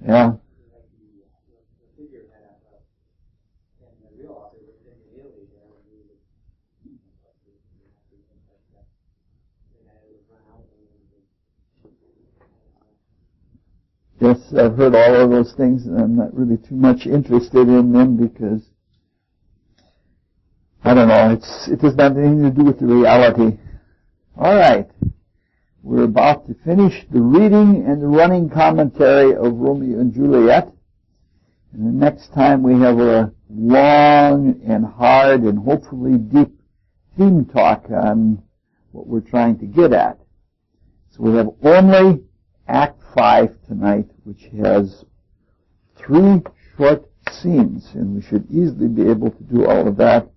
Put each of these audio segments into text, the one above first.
Yeah. Yes, I've heard all of those things, and I'm not really too much interested in them because, I don't know, it doesn't have anything to do with the reality. All right. We're about to finish the reading and the running commentary of Romeo and Juliet. And the next time we have a long and hard and hopefully deep theme talk on what we're trying to get at. So we have only Act 5 tonight, which has 3 short scenes, and we should easily be able to do all of that,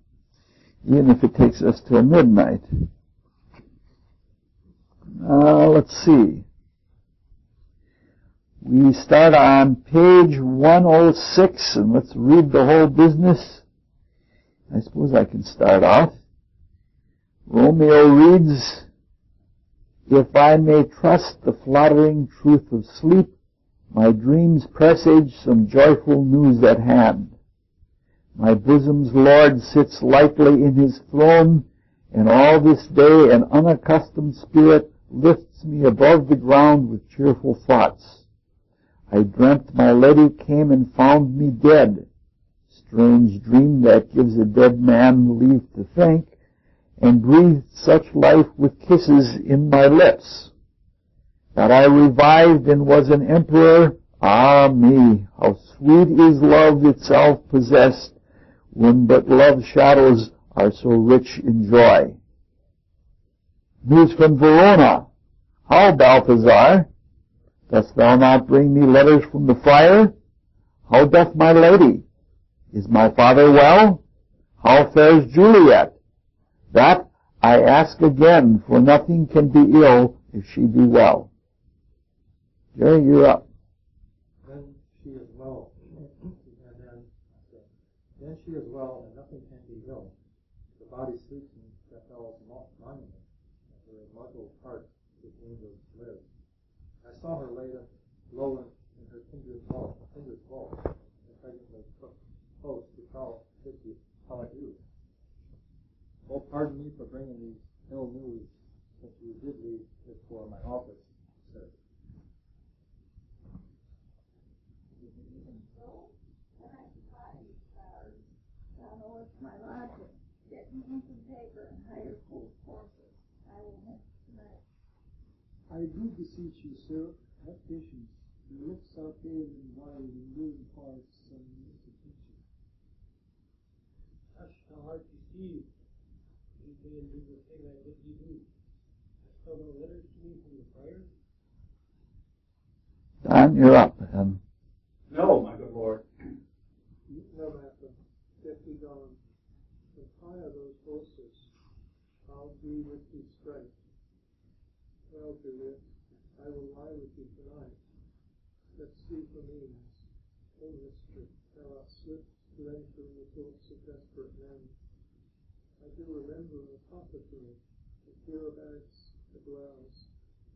even if it takes us till midnight. Let's see. We start on page 106, and let's read the whole business. I suppose I can start out. Romeo reads, "If I may trust the flattering truth of sleep, my dreams presage some joyful news at hand. My bosom's Lord sits lightly in his throne, and all this day an unaccustomed spirit lifts me above the ground with cheerful thoughts. I dreamt my lady came and found me dead. Strange dream that gives a dead man leave to think, and breathed such life with kisses in my lips. That I revived and was an emperor, ah me, how sweet is love itself possessed, when but love's shadows are so rich in joy. News from Verona. How, Balthazar? Dost thou not bring me letters from the friar? How doth my lady? Is my father well? How fares Juliet? That I ask again, for nothing can be ill if she be well." Jerry, you're up. Then she is well, then she is well, and nothing can be ill. The body sleeps in Koepsel's monument, and her immortal heart with angels live. I saw her laid low in her kindred's vault, and presently took close to tell how I do. Oh, pardon me for bringing these ill news, since you did leave it for my office, sir. Thou knowest my logic. Get me ink and paper and hire full forces. I will have tonight. I do beseech you, sir, have patience. Your lips are pale and white, and your heart some attention. Hush, thou art deceived. You can do the thing I bid you do. Hast thou no letters to me from the friar? Don, you're up. No, my good lord. No matter. Get thee gone, and hire those horses. I'll be with thee straight. Well, Juliet, I will lie with you tonight. Let's see for means. O mystery, thou art swift to enter in the thoughts of desperate men. I do remember an apothecary, a hereabouts that dwells.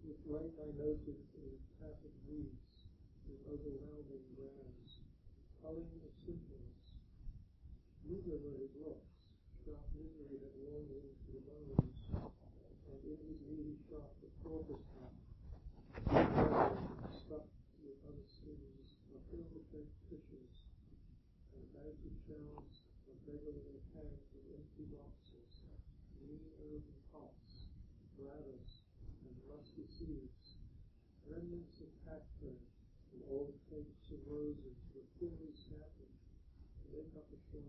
With rain I noted in tattered weeds, in overwhelming grounds, culling of simpleness. Neither were his locks, sharp misery had worn into the bones, and in his needy shop a tortoise hat, stuffed with other sins, a filter-fed fishes, and bounty shells of beggarly cans of empty boxes, lean earthen pots, bladders, and rusty seeds, remnants of packthread, and old cakes of roses were thinly scattered to make up a show.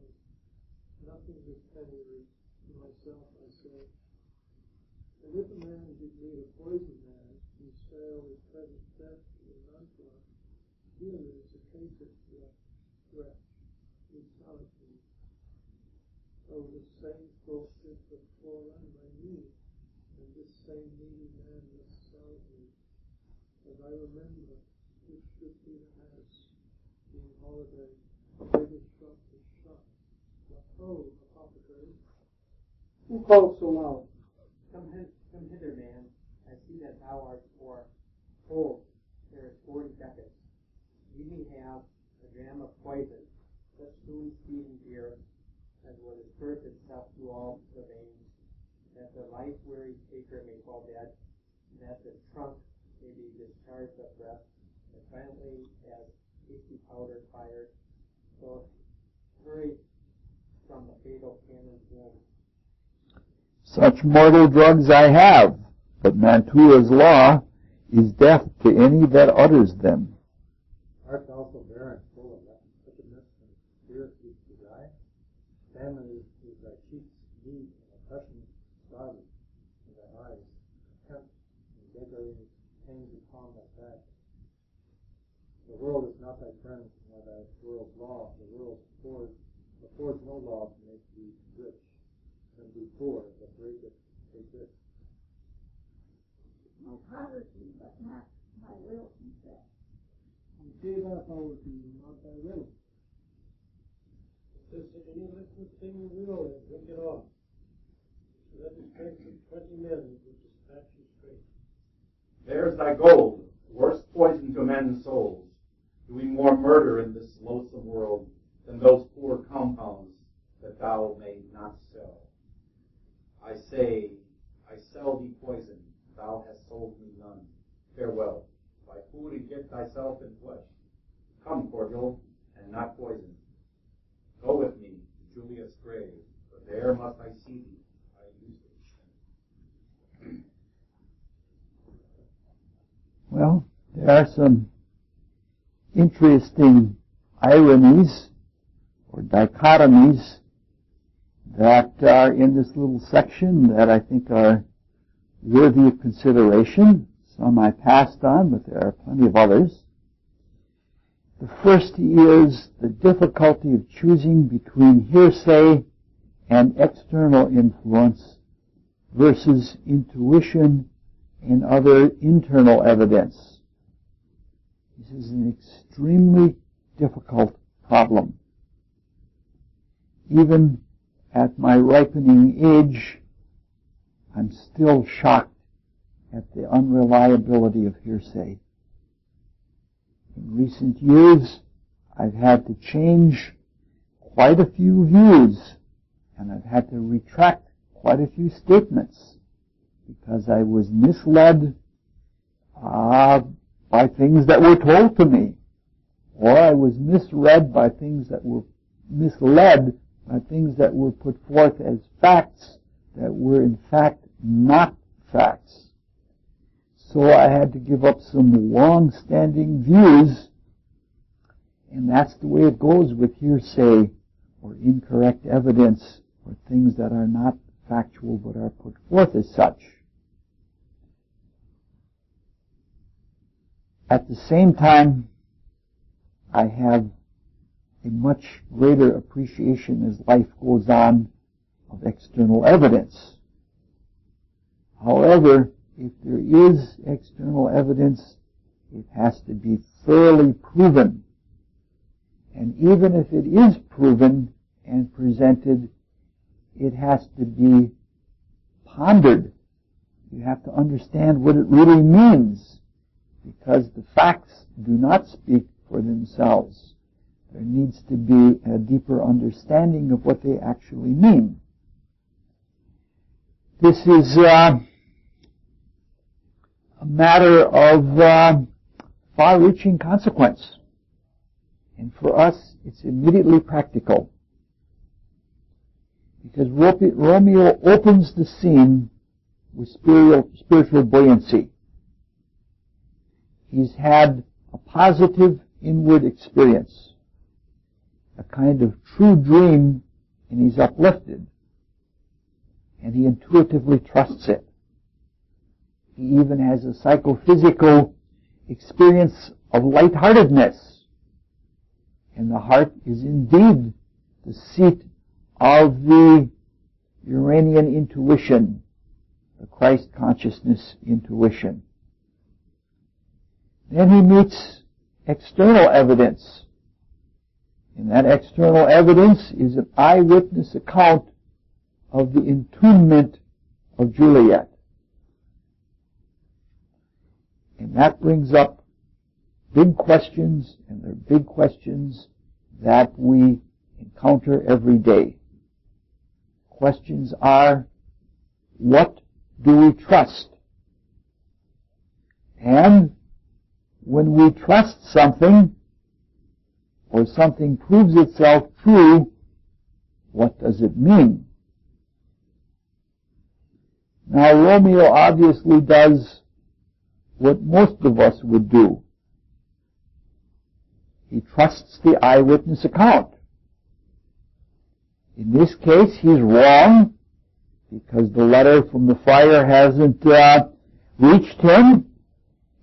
Nothing but penury to myself, I say. And if a man did meet a poison man, whose sale is present death in Antwerp, here is a case of threat in solitude. Oh, the same thought is but fallen by me, and this same needy man must solve me. As I remember, this should be the house, being holiday, the biggest shop is shut. Oh, apothecary. Who calls so loud? Come hither, man. I see that thou art poor. Hold, there is 40 ducats. we may have a dram of poison, such soon sweetened beer, as will disperse itself through all the veins, that the life-weary taker may fall dead, and that the trunk may be discharged of breath, as violently as hasty powder fired, so hurried from the fatal cannon's womb. Such mortal drugs I have, but Mantua's law is deaf to any that utters them. Art also barren, full of wickedness, and spirit keeps to die. Famine is thy cheeks, need, and oppression starving in thy eyes, contempt and beggary pains upon thy back. The world is not thy friend, nor thy world's law. The world affords no law to make thee rich, and be poor, but breaketh rich. No poverty, but not my will confess. You gave our power to you, not thy will. It says that any liquid thing you will and drink it off. So that the strength of 20 men will dispatch you straight. There's thy gold, worse poison to men's souls, doing more murder in this loathsome world than those poor compounds that thou may not sell. I say, I sell thee poison, thou hast sold me none. Farewell, buy food and get thyself in flesh. Come, cordial, and not poison. Go with me to Juliet's grave, for there must I see thee. I used it. Well, there are some interesting ironies or dichotomies that are in this little section that I think are worthy of consideration. Some I passed on, but there are plenty of others. The first is the difficulty of choosing between hearsay and external influence versus intuition and other internal evidence. This is an extremely difficult problem. Even at my ripening age, I'm still shocked at the unreliability of hearsay. In recent years, I've had to change quite a few views, and I've had to retract quite a few statements because I was misled by things that were told to me, or I was misled by things that were put forth as facts that were in fact not facts. So I had to give up some long-standing views, and that's the way it goes with hearsay or incorrect evidence or things that are not factual but are put forth as such. At the same time, I have a much greater appreciation as life goes on of external evidence. However, if there is external evidence, it has to be thoroughly proven. And even if it is proven and presented, it has to be pondered. You have to understand what it really means, because the facts do not speak for themselves. There needs to be a deeper understanding of what they actually mean. This is a matter of far-reaching consequence. And for us, it's immediately practical. Because Romeo opens the scene with spiritual buoyancy. He's had a positive inward experience, a kind of true dream, and he's uplifted. And he intuitively trusts it. He even has a psychophysical experience of lightheartedness. And the heart is indeed the seat of the Uranian intuition, the Christ consciousness intuition. Then he meets external evidence. And that external evidence is an eyewitness account of the entombment of Juliet. And that brings up big questions, and they're big questions that we encounter every day. Questions are, what do we trust? And when we trust something, or something proves itself true, what does it mean? Now, Romeo obviously does what most of us would do. He trusts the eyewitness account. In this case, he's wrong because the letter from the friar hasn't reached him,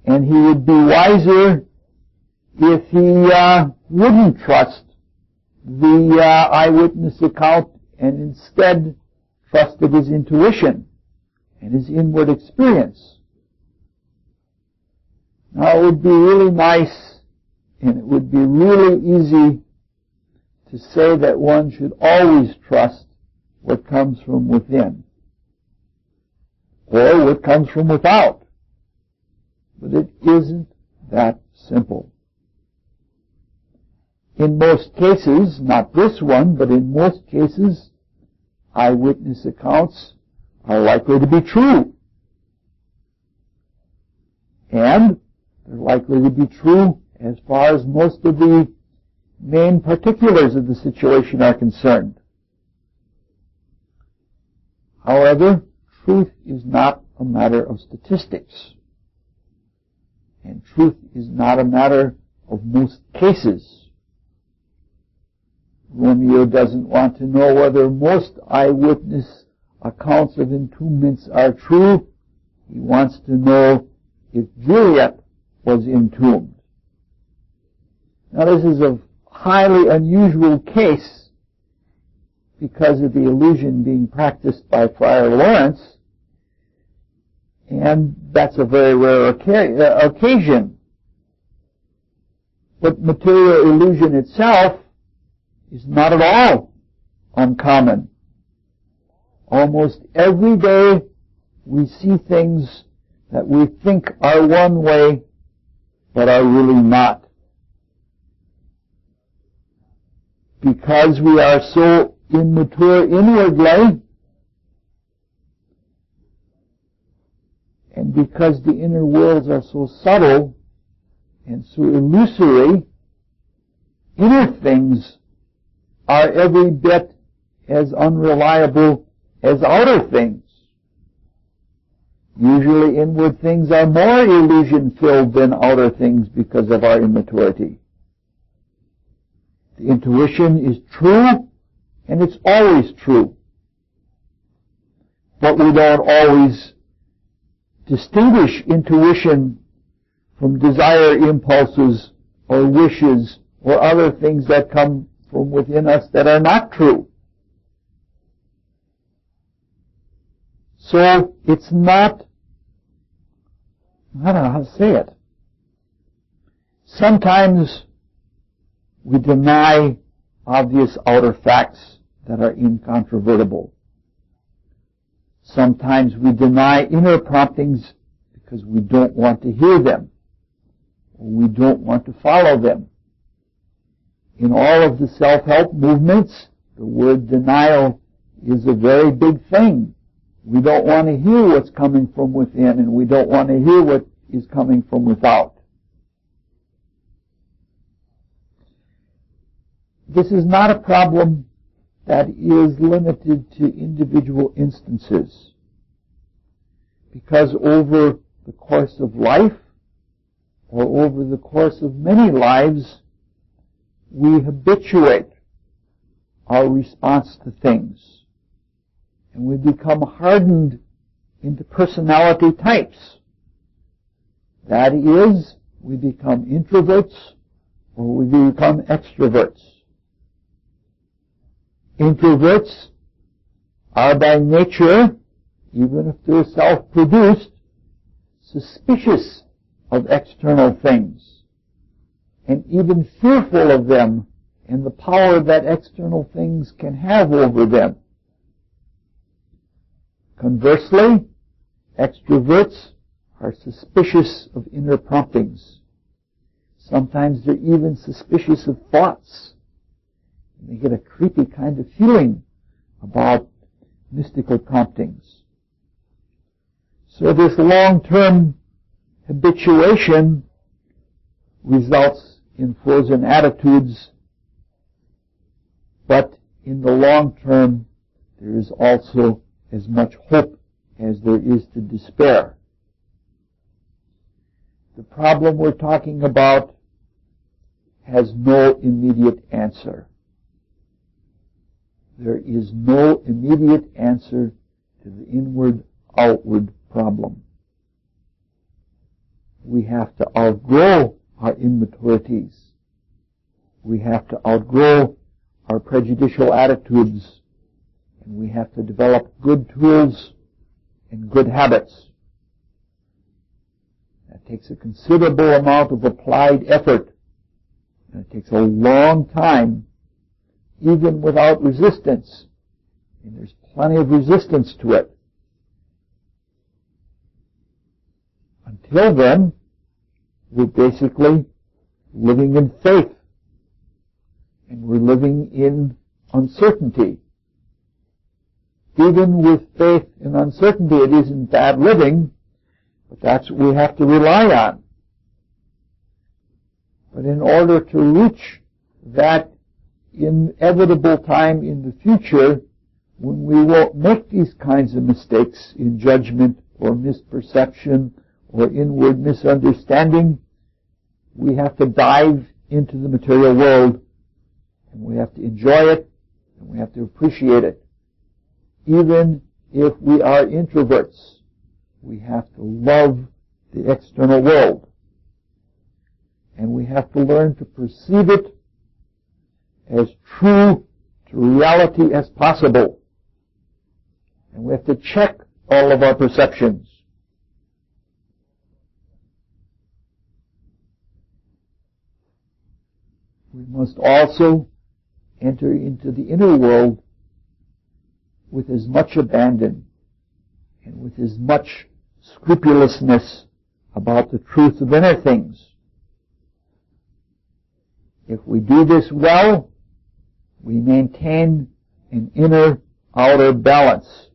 and he would be wiser if he wouldn't trust the eyewitness account and instead trusted his intuition and his inward experience. Now, it would be really nice and it would be really easy to say that one should always trust what comes from within or what comes from without. But it isn't that simple. In most cases, not this one, but in most cases, eyewitness accounts are likely to be true. And they're likely to be true as far as most of the main particulars of the situation are concerned. However, truth is not a matter of statistics. And truth is not a matter of most cases. Romeo doesn't want to know whether most eyewitness accounts of entombments are true. He wants to know if Juliet was entombed. Now, this is a highly unusual case because of the illusion being practiced by Friar Lawrence, and that's a very rare occasion. But material illusion itself is not at all uncommon. Almost every day we see things that we think are one way, but are really not. Because we are so immature inwardly, and because the inner worlds are so subtle and so illusory, inner things are every bit as unreliable as outer things. Usually inward things are more illusion-filled than outer things because of our immaturity. The intuition is true, and it's always true. But we don't always distinguish intuition from desire impulses or wishes or other things that come from within us that are not true. So it's not, I don't know how to say it. Sometimes we deny obvious outer facts that are incontrovertible. Sometimes we deny inner promptings because we don't want to hear them, or we don't want to follow them. In all of the self-help movements, the word denial is a very big thing. We don't want to hear what's coming from within, and we don't want to hear what is coming from without. This is not a problem that is limited to individual instances, because over the course of life, or over the course of many lives, we habituate our response to things, and we become hardened into personality types. That is, we become introverts or we become extroverts. Introverts are by nature, even if they're self-produced, suspicious of external things, and even fearful of them and the power that external things can have over them. Conversely, extroverts are suspicious of inner promptings. Sometimes they're even suspicious of thoughts. They get a creepy kind of feeling about mystical promptings. So this long-term habituation results in frozen attitudes, but in the long term there is also as much hope as there is to despair. The problem we're talking about has no immediate answer. There is no immediate answer to the inward-outward problem. We have to outgrow our immaturities. We have to outgrow our prejudicial attitudes, and we have to develop good tools and good habits. That takes a considerable amount of applied effort, and it takes a long time, even without resistance. And there's plenty of resistance to it. Until then, we're basically living in faith, and we're living in uncertainty. Even with faith and uncertainty, it isn't bad living, but that's what we have to rely on. But in order to reach that inevitable time in the future, when we won't make these kinds of mistakes in judgment or misperception or inward misunderstanding, we have to dive into the material world, and we have to enjoy it, and we have to appreciate it. Even if we are introverts, we have to love the external world, and we have to learn to perceive it as true to reality as possible. And we have to check all of our perceptions. We must also enter into the inner world with as much abandon and with as much scrupulousness about the truth of inner things. If we do this well, we maintain an inner-outer balance.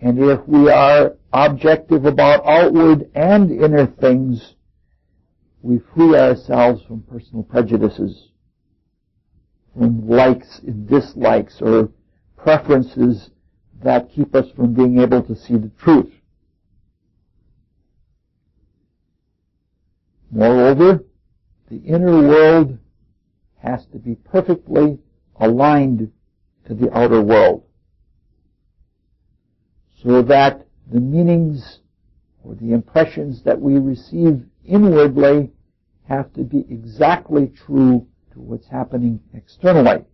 And if we are objective about outward and inner things, we free ourselves from personal prejudices, from likes and dislikes or preferences that keep us from being able to see the truth. Moreover, the inner world has to be perfectly aligned to the outer world, so that the meanings or the impressions that we receive inwardly have to be exactly true to what's happening externally.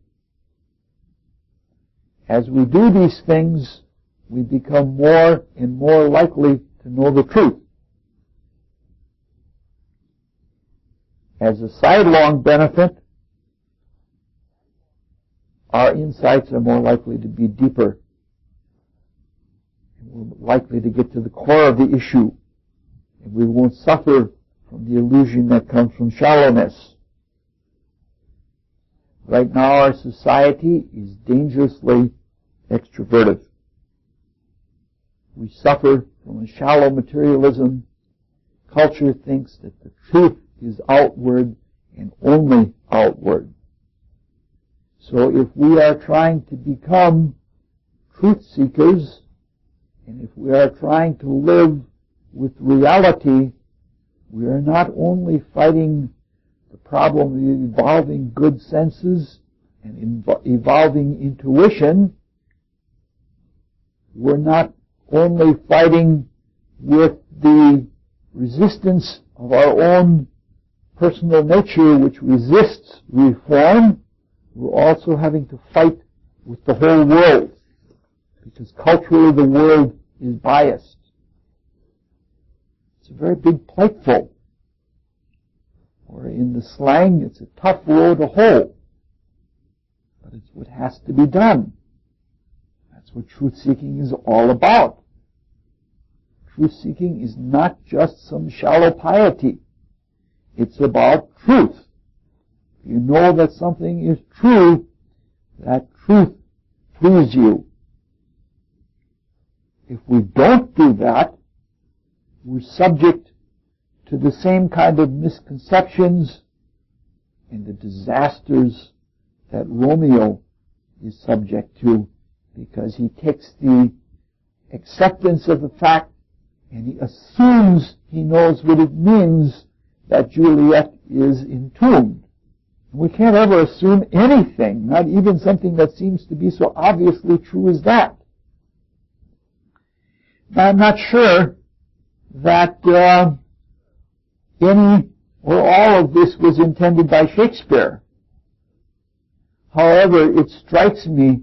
As we do these things, we become more and more likely to know the truth. As a sidelong benefit, our insights are more likely to be deeper. We're likely to get to the core of the issue, and we won't suffer from the illusion that comes from shallowness. Right now our society is dangerously extroverted. We suffer from a shallow materialism. Culture thinks that the truth is outward and only outward. So if we are trying to become truth seekers, and if we are trying to live with reality, we are not only fighting the problem of evolving good senses and evolving intuition, we're not only fighting with the resistance of our own personal nature which resists reform, we're also having to fight with the whole world, because culturally the world is biased. It's a very big plateful. Or in the slang, it's a tough row to hoe. But it's what has to be done. That's what truth-seeking is all about. Truth-seeking is not just some shallow piety. It's about truth. If you know that something is true, that truth frees you. If we don't do that, we're subject to the same kind of misconceptions and the disasters that Romeo is subject to, because he takes the acceptance of the fact and he assumes he knows what it means that Juliet is entombed. We can't ever assume anything, not even something that seems to be so obviously true as that. Now, I'm not sure that any or all of this was intended by Shakespeare. However, it strikes me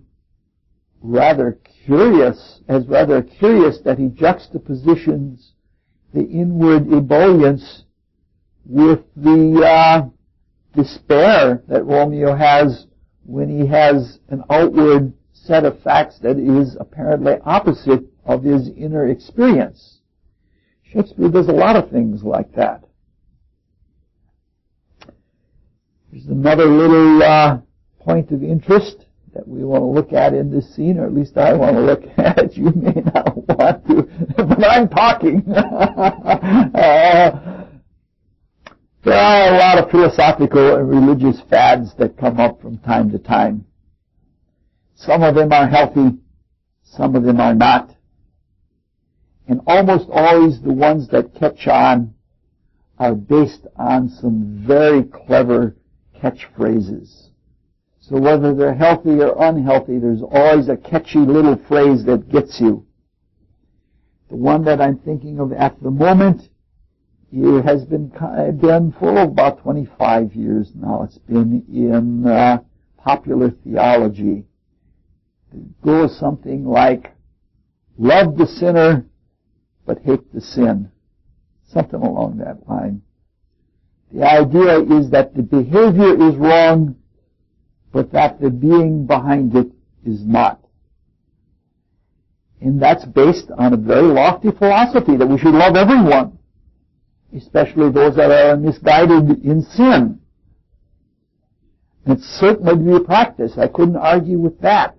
rather curious that he juxtapositions the inward ebullience with the despair that Romeo has when he has an outward set of facts that is apparently opposite of his inner experience. Shakespeare does a lot of things like that. There's another little point of interest that we want to look at in this scene, or at least I want to look at. You may not want to, but I'm talking. There are a lot of philosophical and religious fads that come up from time to time. Some of them are healthy, some of them are not. And almost always the ones that catch on are based on some very clever catchphrases. So whether they're healthy or unhealthy, there's always a catchy little phrase that gets you. The one that I'm thinking of at the moment, it has been for about 25 years now. It's been in popular theology. It goes something like, love the sinner, but hate the sin. Something along that line. The idea is that the behavior is wrong, but that the being behind it is not. And that's based on a very lofty philosophy that we should love everyone, especially those that are misguided in sin. It's certainly to be a practice. I couldn't argue with that.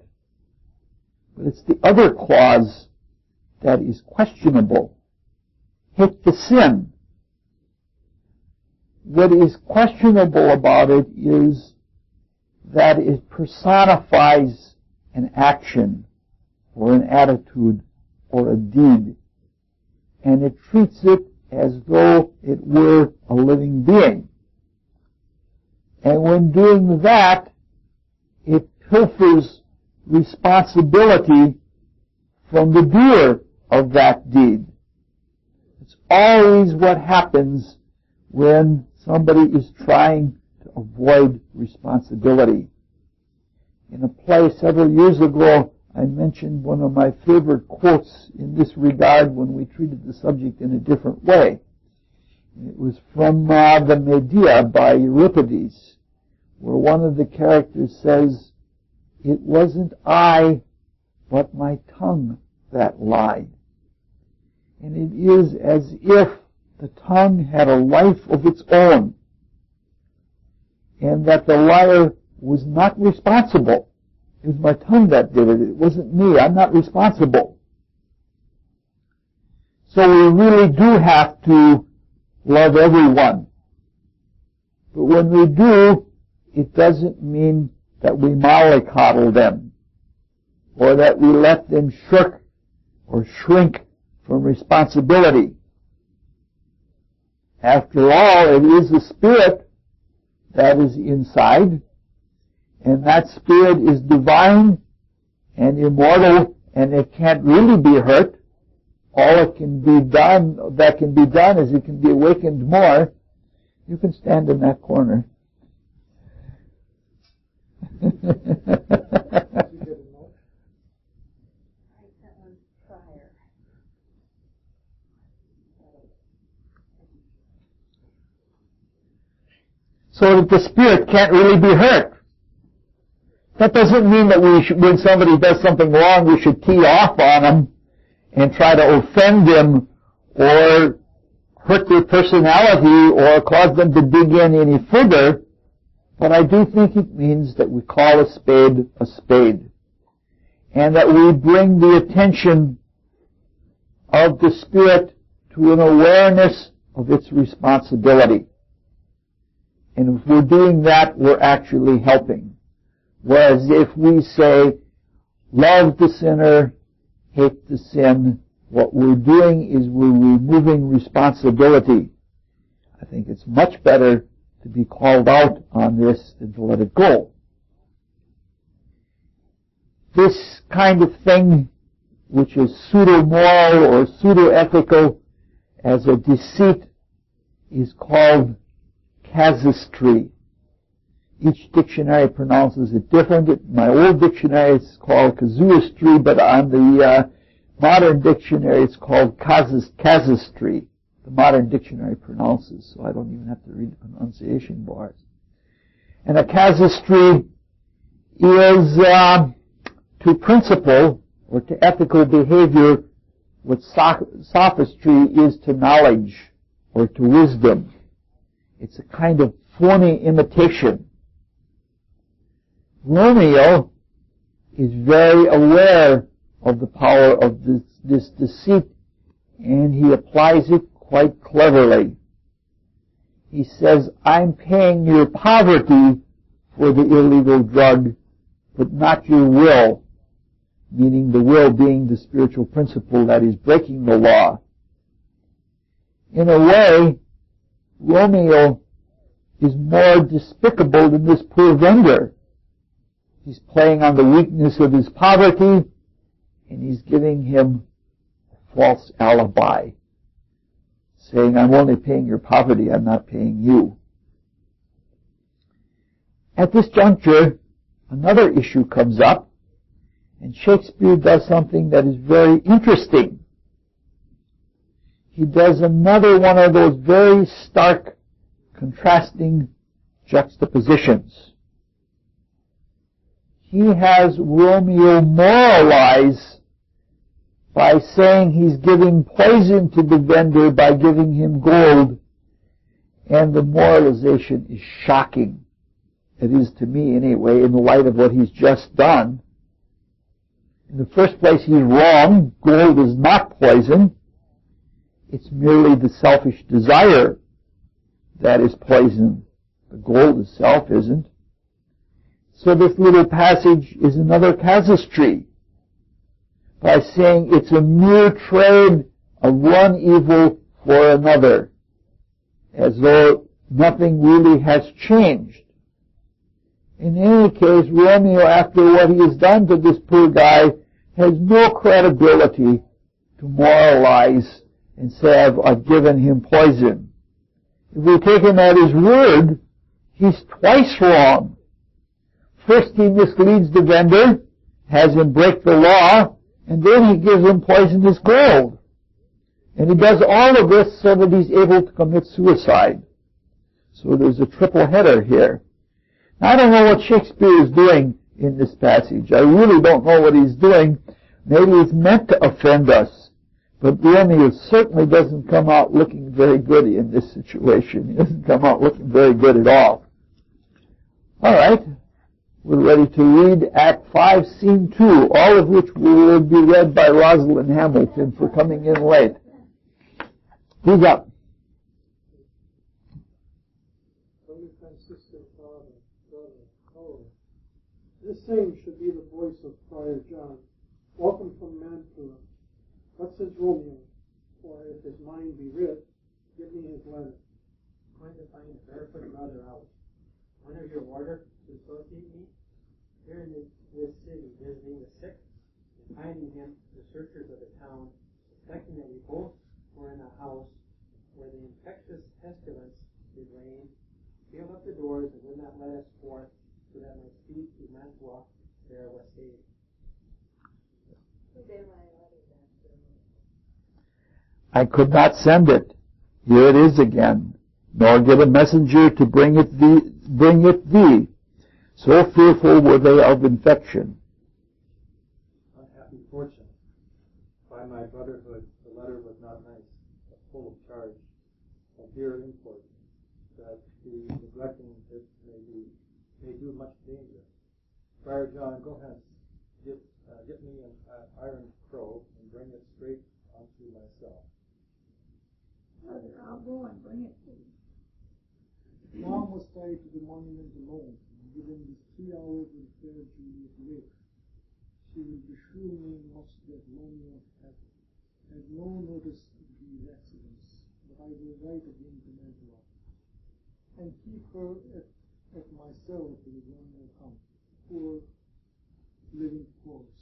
But it's the other clause that is questionable. Hate the sin. What is questionable about it is that it personifies an action or an attitude or a deed, and it treats it as though it were a living being. And when doing that, it pilfers responsibility from the doer of that deed. It's always what happens when somebody is trying to avoid responsibility. In a play several years ago, I mentioned one of my favorite quotes in this regard when we treated the subject in a different way. It was from the Medea by Euripides, where one of the characters says, "It wasn't I, but my tongue that lied." And it is as if the tongue had a life of its own, and that the liar was not responsible. It was my tongue that did it. It wasn't me. I'm not responsible. So we really do have to love everyone. But when we do, it doesn't mean that we mollycoddle them, or that we let them shirk or shrink from responsibility. After all, it is the spirit that is inside, and that spirit is divine and immortal, and it can't really be hurt. All that can be done is it can be awakened more. You can stand in that corner. So that the spirit can't really be hurt. That doesn't mean that when somebody does something wrong, we should tee off on them and try to offend them or hurt hurt their personality or cause them to dig in any further, but I do think it means that we call a spade, and that we bring the attention of the Spirit to an awareness of its responsibility. And if we're doing that, we're actually helping. Whereas if we say, love the sinner, hate the sin, what we're doing is we're removing responsibility. I think it's much better to be called out on this than to let it go. This kind of thing, which is pseudo-moral or pseudo-ethical as a deceit, is called casuistry. Each dictionary pronounces it different. My old dictionary is called casuistry, but on the modern dictionary it's called casuistry. The modern dictionary pronounces, so I don't even have to read the pronunciation bars. And a casuistry is to principle or to ethical behavior what sophistry is to knowledge or to wisdom. It's a kind of phony imitation. Romeo is very aware of the power of this deceit, and he applies it quite cleverly. He says, I'm paying your poverty for the illegal drug, but not your will, meaning the will being the spiritual principle that is breaking the law. In a way, Romeo is more despicable than this poor vendor. He's playing on the weakness of his poverty, and he's giving him a false alibi, saying, I'm only paying your poverty, I'm not paying you. At this juncture, another issue comes up, and Shakespeare does something that is very interesting. He does another one of those very stark, contrasting juxtapositions. He has Romeo moralize by saying he's giving poison to the vendor by giving him gold, and the moralization is shocking. It is to me anyway, in the light of what he's just done. In the first place, he's wrong. Gold is not poison. It's merely the selfish desire that is poison. The gold itself isn't. So this little passage is another casuistry by saying it's a mere trade of one evil for another, as though nothing really has changed. In any case, Romeo, after what he has done to this poor guy, has no credibility to moralize and say, I've given him poison. If we take him at his word, he's twice wrong. First, he misleads the vendor, has him break the law, and then he gives him poisonous gold. And he does all of this so that he's able to commit suicide. So there's a triple header here. Now, I don't know what Shakespeare is doing in this passage. I really don't know what he's doing. Maybe it's meant to offend us. But Romeo certainly doesn't come out looking very good in this situation. He doesn't come out looking very good at all. All right. We're ready to read Act 5, Scene 2, all of which will be read by Rosalind Hamilton for coming in late. Who's up? Holy Franciscan Father, Brother, Holy. This same should be the voice of Friar John. Welcome from Mantua. What says Romeo? For if his mind be writ, give me his letter. I'm going to find a barefoot brother out. One of your order to associate me? Here in this city, visiting the sick, and finding him, the searchers of the town, suspecting that we both were in a house where the infectious pestilence did reign, sealed up the doors and would not let us forth, so that my speed to Mantua there was saved. I could not send it. Here it is again. Nor get a messenger to bring it thee. So fearful were they of infection. Unhappy fortune. By my brotherhood, the letter was not nice, but full of charge. of dear import, that the neglecting it may do much danger. Friar John, go ahead, get me an iron crow and bring it straight onto myself. Brother, I'll go and bring it to you. Mom was tied to the monument alone, and given the 3 hours of fair Juliet wake, she will be surely much that Romeo had no notice of these accidents, but I will write again to Angela, and keep her at my cell till Romeo comes. Poor living corpse,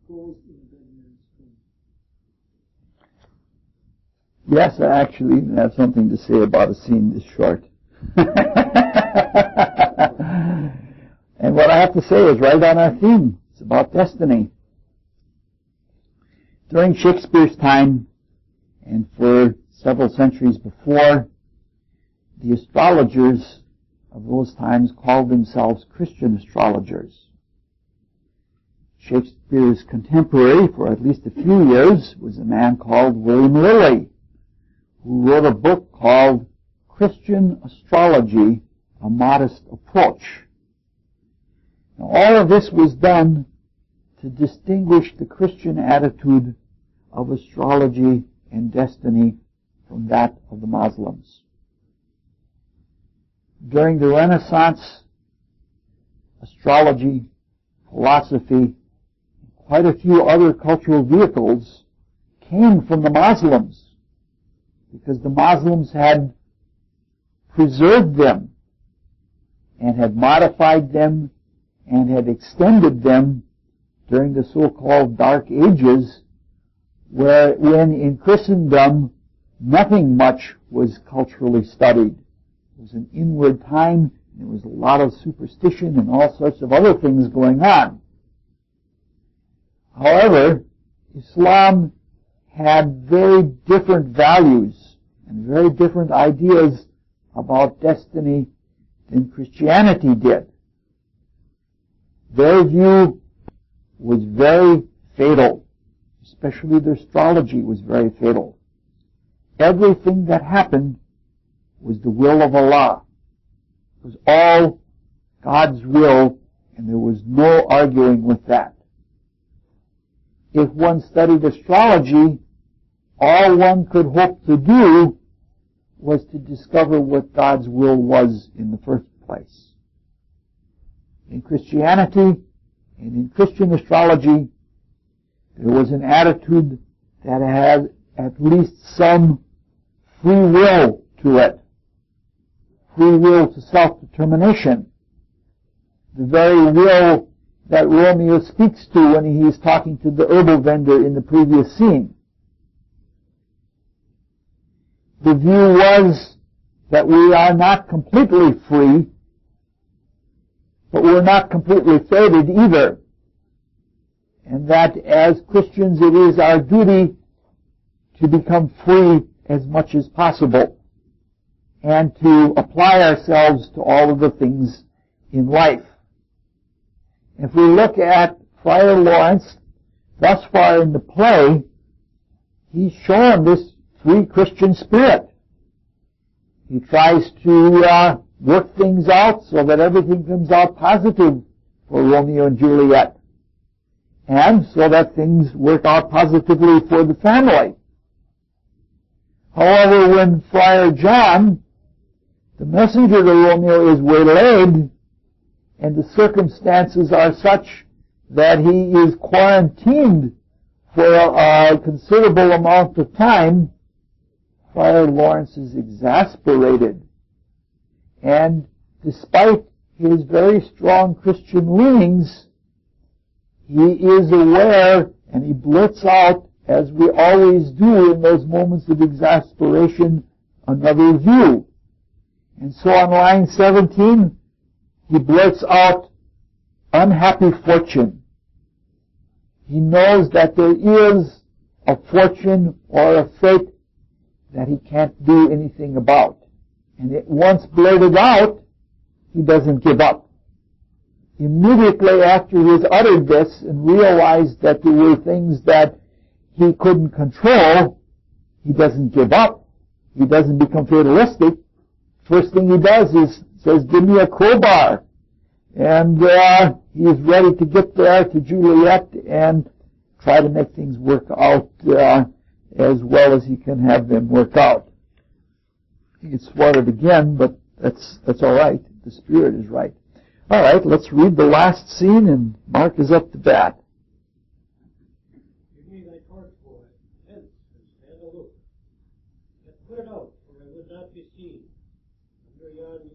closed in a dead man's tomb. Yes, I actually have something to say about a scene this short. And what I have to say is right on our theme. It's about destiny. During Shakespeare's time, and for several centuries before, the astrologers of those times called themselves Christian astrologers. Shakespeare's contemporary for at least a few years was a man called William Lilly, who wrote a book called Christian Astrology, A Modest Approach. Now, all of this was done to distinguish the Christian attitude of astrology and destiny from that of the Muslims. During the Renaissance, astrology, philosophy, quite a few other cultural vehicles came from the Muslims, because the Muslims had preserved them and had modified them and had extended them during the so-called Dark Ages, when in Christendom nothing much was culturally studied. It was an inward time, and there was a lot of superstition and all sorts of other things going on. However, Islam had very different values and very different ideas about destiny than Christianity did. Their view was very fatal, especially their astrology was very fatal. Everything that happened was the will of Allah. It was all God's will, and there was no arguing with that. If one studied astrology, all one could hope to do was to discover what God's will was in the first place. In Christianity and in Christian astrology, there was an attitude that had at least some free will to it. Free will to self-determination. The very will that Romeo speaks to when he is talking to the herbal vendor in the previous scene. The view was that we are not completely free, but we're not completely fated either. And that as Christians it is our duty to become free as much as possible and to apply ourselves to all of the things in life. If we look at Friar Lawrence, thus far in the play, he's shown this free Christian spirit. He tries to work things out so that everything comes out positive for Romeo and Juliet, and so that things work out positively for the family. However, when Friar John, the messenger to Romeo, is waylaid, and the circumstances are such that he is quarantined for a considerable amount of time, Friar Lawrence is exasperated. And despite his very strong Christian leanings, he is aware, and he blurts out, as we always do in those moments of exasperation, another view. And so on line 17, he blurts out, unhappy fortune. He knows that there is a fortune or a fate that he can't do anything about. And once blurted out, he doesn't give up. Immediately after he has uttered this and realized that there were things that he couldn't control, he doesn't give up, he doesn't become fatalistic. First thing he does is says, give me a crowbar. And he is ready to get there to Juliet and try to make things work out as well as he can have them work out. He gets thwarted again, but that's all right. The spirit is right. All right, let's read the last scene, and Mark is up to bat. Give me thy torch, boy, hence, and stand aloof. Yet put it out, for I would not be seen. Under yon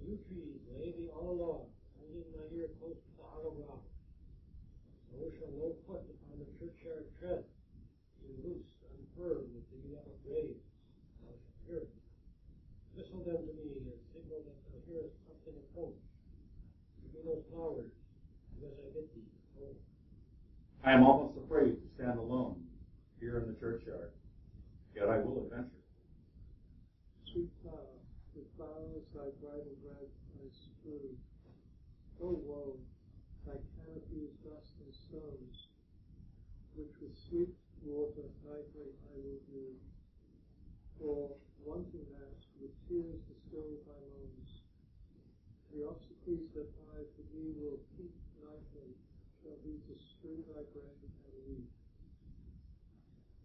yew trees lay thee all along, holding my ear close to the hollow ground. So shall no foot upon the churchyard tread, be loose, unfurled with the yellow graves. Thou shalt hear it. Whistle them to me, and signal that thou hearest something approach. Give me those flowers, do as I bid thee. Oh. I am almost afraid to stand alone here in the churchyard, yet I will adventure. Sweet flower, with flowers thy bridal bread I strew. O woe, thy canopy is dust and stones, which with sweet water nightly I will do. For, wanting that, with tears distill thy moans, the obsequies that I for thee will keep nightly shall be to strew thy grave and weep.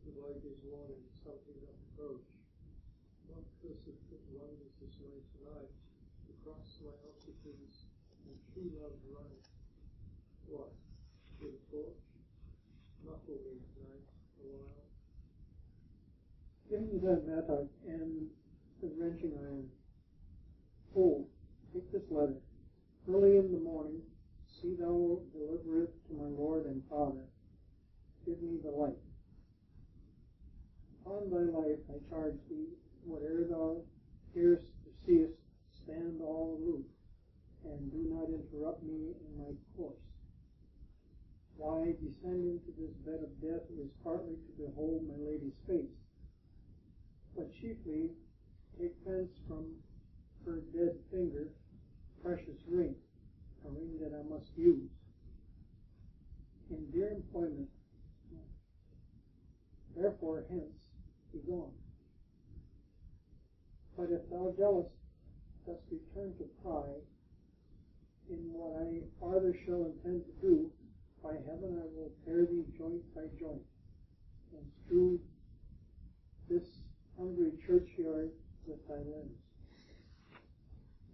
The void is warning, something doth approach. What cursed wonders this way tonight, to cross my obsequies and true love right? What, with a torch? Muffle me tonight a while. Give me that mattock and the wrenching iron. Hold, take this letter. Early in the morning, see thou deliver it to my Lord and Father. Give me the light. Upon thy life I charge thee, whate'er thou hearest or seest, stand all aloof, and do not interrupt me in my course. Why descend into this bed of death is partly to behold my lady's face, but chiefly take thence from her dead finger precious ring, a ring that I must use. In dear employment, therefore hence be gone. But if thou jealous dost return to pry in what I farther shall intend to do, by heaven I will tear thee joint by joint, and strew this hungry churchyard with thy limbs.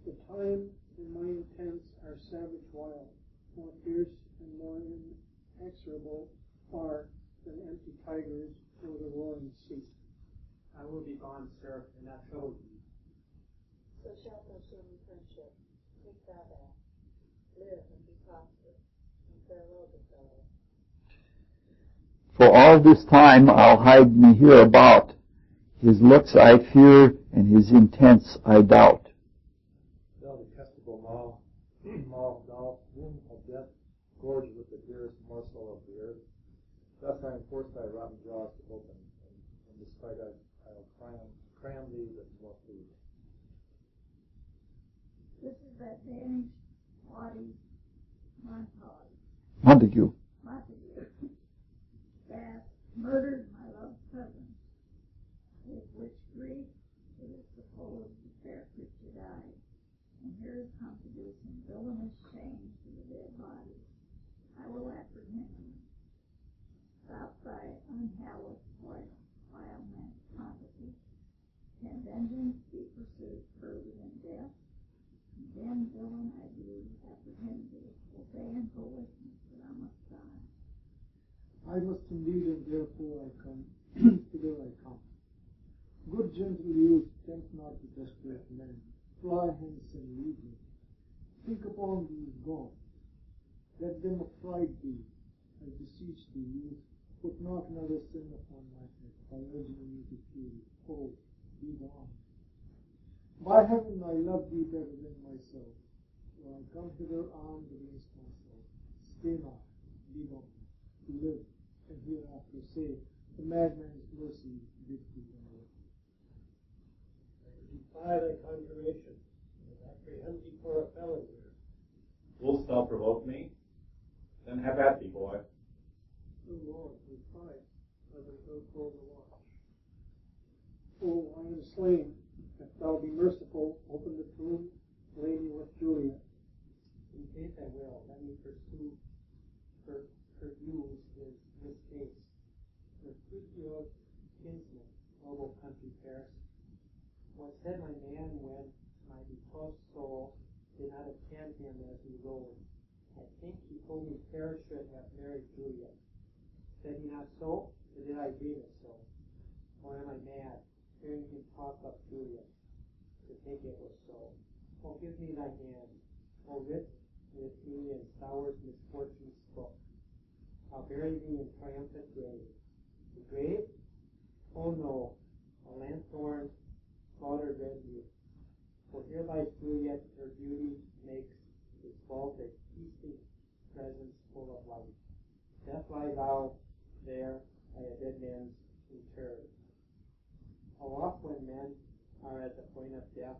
The time and my intents are savage wild, more fierce and more inexorable far than empty tigers or the roaring sea. I will be gone, sir, and not trouble thee. So shalt thou show me friendship. Take thou that. Live and be prosperous, and farewell, good fellow. For all this time I'll hide me hereabout. His looks I fear, and his intents I doubt. Thou detestable maw, thou womb of death, gorged with the dearest morsel of the earth. Thus I enforce thy rotten jaws to open, and despite I'll cram thee with more food. This is that vanished, haughty Montague. that murdered my loved cousin, with which grief it is supposed the fair creature died, and here is come to do some villainous shame to the dead body. I will apprehend him. Stop thy unhallowed vile quantity. Can vengeance be pursued further than death? Then, villain, I do apprehend thee. Obey and go with me, that I must die. I must indeed, and therefore I come, hither I come. Good gentle youth, tempt not the desperate men. Fly hence and leave me. Think upon these gone. Let them affright thee. I beseech thee, youth, put not another sin upon my head by urging me to fury. Oh, be gone. By heaven, I love thee better than myself. For I come hither armed against myself. Stay not, be gone, live, and hereafter say, the madman's mercy bids thee away. I defy thy conjuration, and apprehend thee for a felon here. Wilt thou provoke me? Then have at thee, boy. O Lord, we fight, I will go for the watch. Oh, I am slain. If thou be merciful, open the tomb, lay me with Juliet. In faith I will. Let me pursue her views this case. The fruit kinsman, noble country fair. What said my man when my betrothed soul did not attend him as he rode? I think he told me Paris should have married Juliet. Said he not so? Or did I dream it so? Or am I mad, hearing him talk of Juliet, to think it was so? Oh, give me thy hand. Oh, writ with me in Sour's misfortune's book. I'll bury thee in triumphant grave. The grave? Oh no, a lanthorn slaughtered red youth. For here lies Juliet, her beauty makes this vault a feasting presence full of light. Death lie thou there by a dead man's interred. How oft when men are at the point of death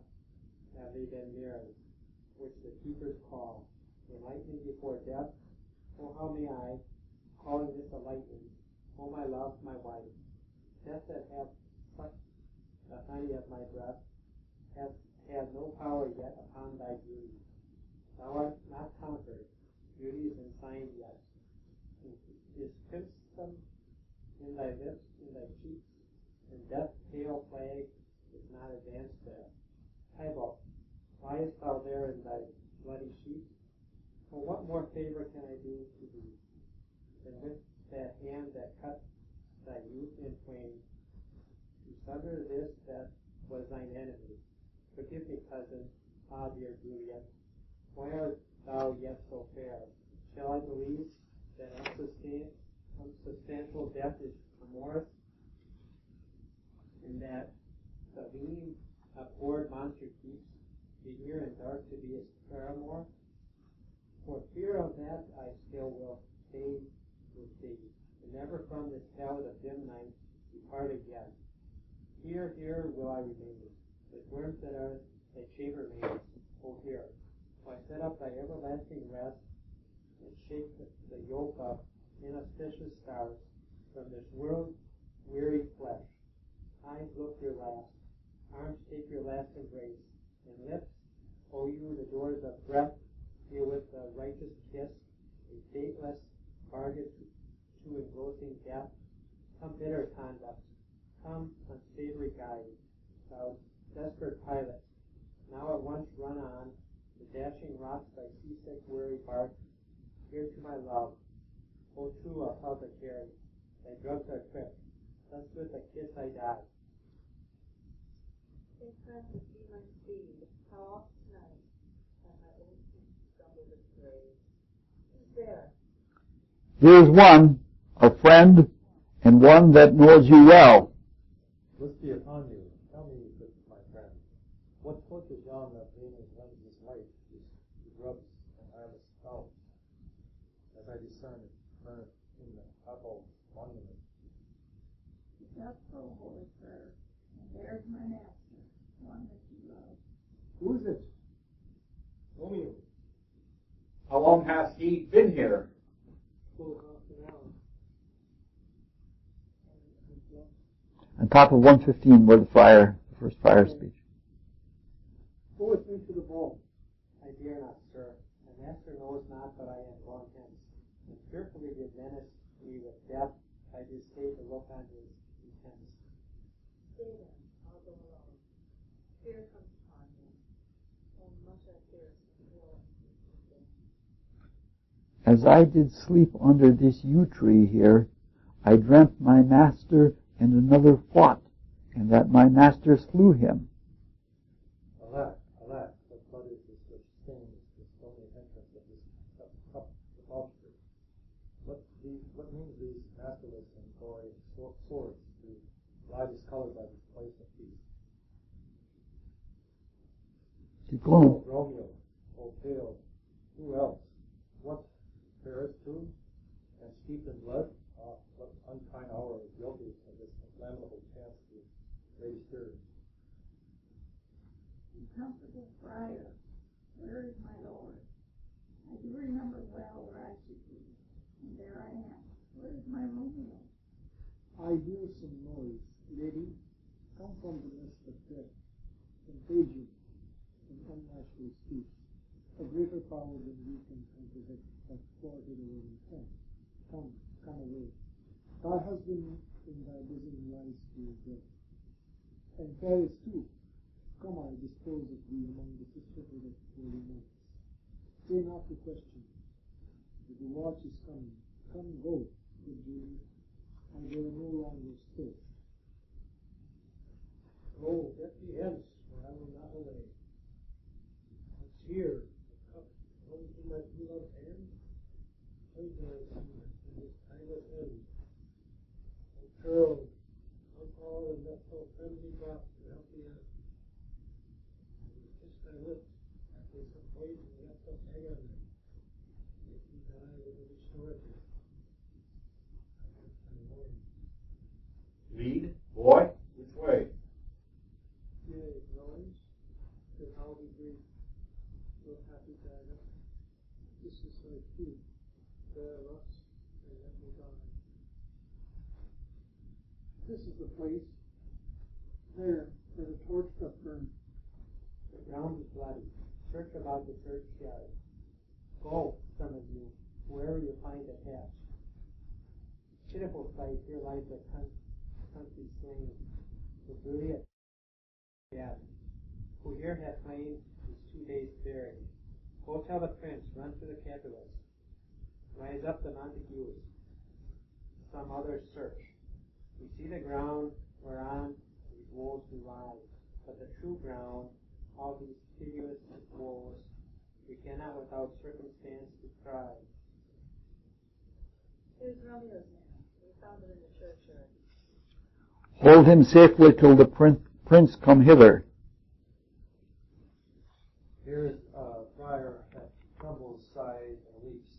have they been mirrored, which the keepers call a lightning before death? Oh, how may I, calling this a lightning, oh my love, my wife, death that hath sucked the honey of my breath, hath had no power yet upon thy beauty. Thou art not conquered, beauty is ensigned yet. Is crimson in thy lips, in thy cheeks, and death's pale flag is not advanced there. Tybalt, liest thou there in thy bloody sheet? For what more favor can I do to thee, than with that hand that cut thy youth in twain, to sunder this that was thine enemy? Forgive me, cousin, ah, dear Juliet, why art thou yet so fair? Shall I believe that unsubstantial death is remorse, and that the lean, abhorred monster keeps the near and dark to be his paramour? For fear of that I still will stay with thee, and never from this pallet of dim night depart again. Here will I remain, with worms that are thy chambermaids. Oh, here, why set up thy everlasting rest, and shake the yoke of inauspicious stars from this world-weary flesh. Eyes look your last, arms take your last embrace, and lips, O you, the doors of breath, seal with the righteous kiss, a dateless bargain to engrossing death. Come, bitter conduct, come, unsavory guide, thou desperate pilot, now at once run on the dashing rocks thy seasick weary bark. Here to my love, O true apothecary, thy drugs are quick, thus with a kiss I die. Take time to see my speed, how oft tonight have my old feet stumbled astray. Who's there? Here's one, a friend, and one that knows you well. Bliss be upon you. Tell me, good my friend, what torch is yon that beaming lends his light, his rubs and eyeless spout, as I discern it burn in the apple monument? Just so, holy sir, and there's my master, one that you love. Who is it? Romeo. How long has he been here? Full half an hour. On top of 115 where the first friar speech. Go with me to the vault. I dare not, sir. My master knows not, but I am gone hence, and fearfully did menace me with death. I did stay to look on his intents. Stay then, I'll go alone. Fear comes upon me. Oh, much I fear some ill and As I did sleep under this yew tree here, I dreamt my master and another fought, and that my master slew him. Alack, alack, what blood is this which stains the stony entrance of this sepulchre? What means these masterless and gory swords to lie discolored by this place of peace? Keep going. Oh, Romeo, oh, pale, who else? What, Paris too? And steeped in blood? Ah, what unkind hour is guilty of this lamentable chance to Lady Spirit? comfortable friar, where is my Lord? I do remember well where I should be, and there I am. Where is my Romeo? I hear some noise. Lady, come from the nest of death, contagion, and unnatural speech. A greater power than we can comprehend hath thwarted our intent. Come away. Thy husband in thy bosom lies to your death. And Paris too. Come, I dispose of thee among the sisterhood of holy knights. Stay not to question. The watch is coming. Come, go, good Julie. I will no longer stay. Go, get thee hence, for I will not away. What's here? The cup comes in my beloved hand. Poison in this timeless end. O curl, alcohol and that so friendly drop to help thee out. I will kiss thy lips, after some poison left up hang on them. Make me die with a restorative. I want thy warm. Lead, boy, which way? Yea, noise, that how we breathe, so happy dagger. This is thy food. Bear us, and let me die. This is the place. There, where the torch doth burn. The ground is bloody. Search about the churchyard. Go, some of you, wherever you find a hatch. Pitiful sight, here lies a country slain. The brilliant dead, who here hath lain these 2 days buried. Go tell the prince, run to the capitals. Rise up the Montagues. Some others search. We see the ground whereon these woes do lie, but the true ground, all these hideous woes, we cannot without circumstance descry. Here's Romeo's man. We found him in the churchyard. Hold him safely till the prince come hither. Here's Friar at Trumbull's side and leaps.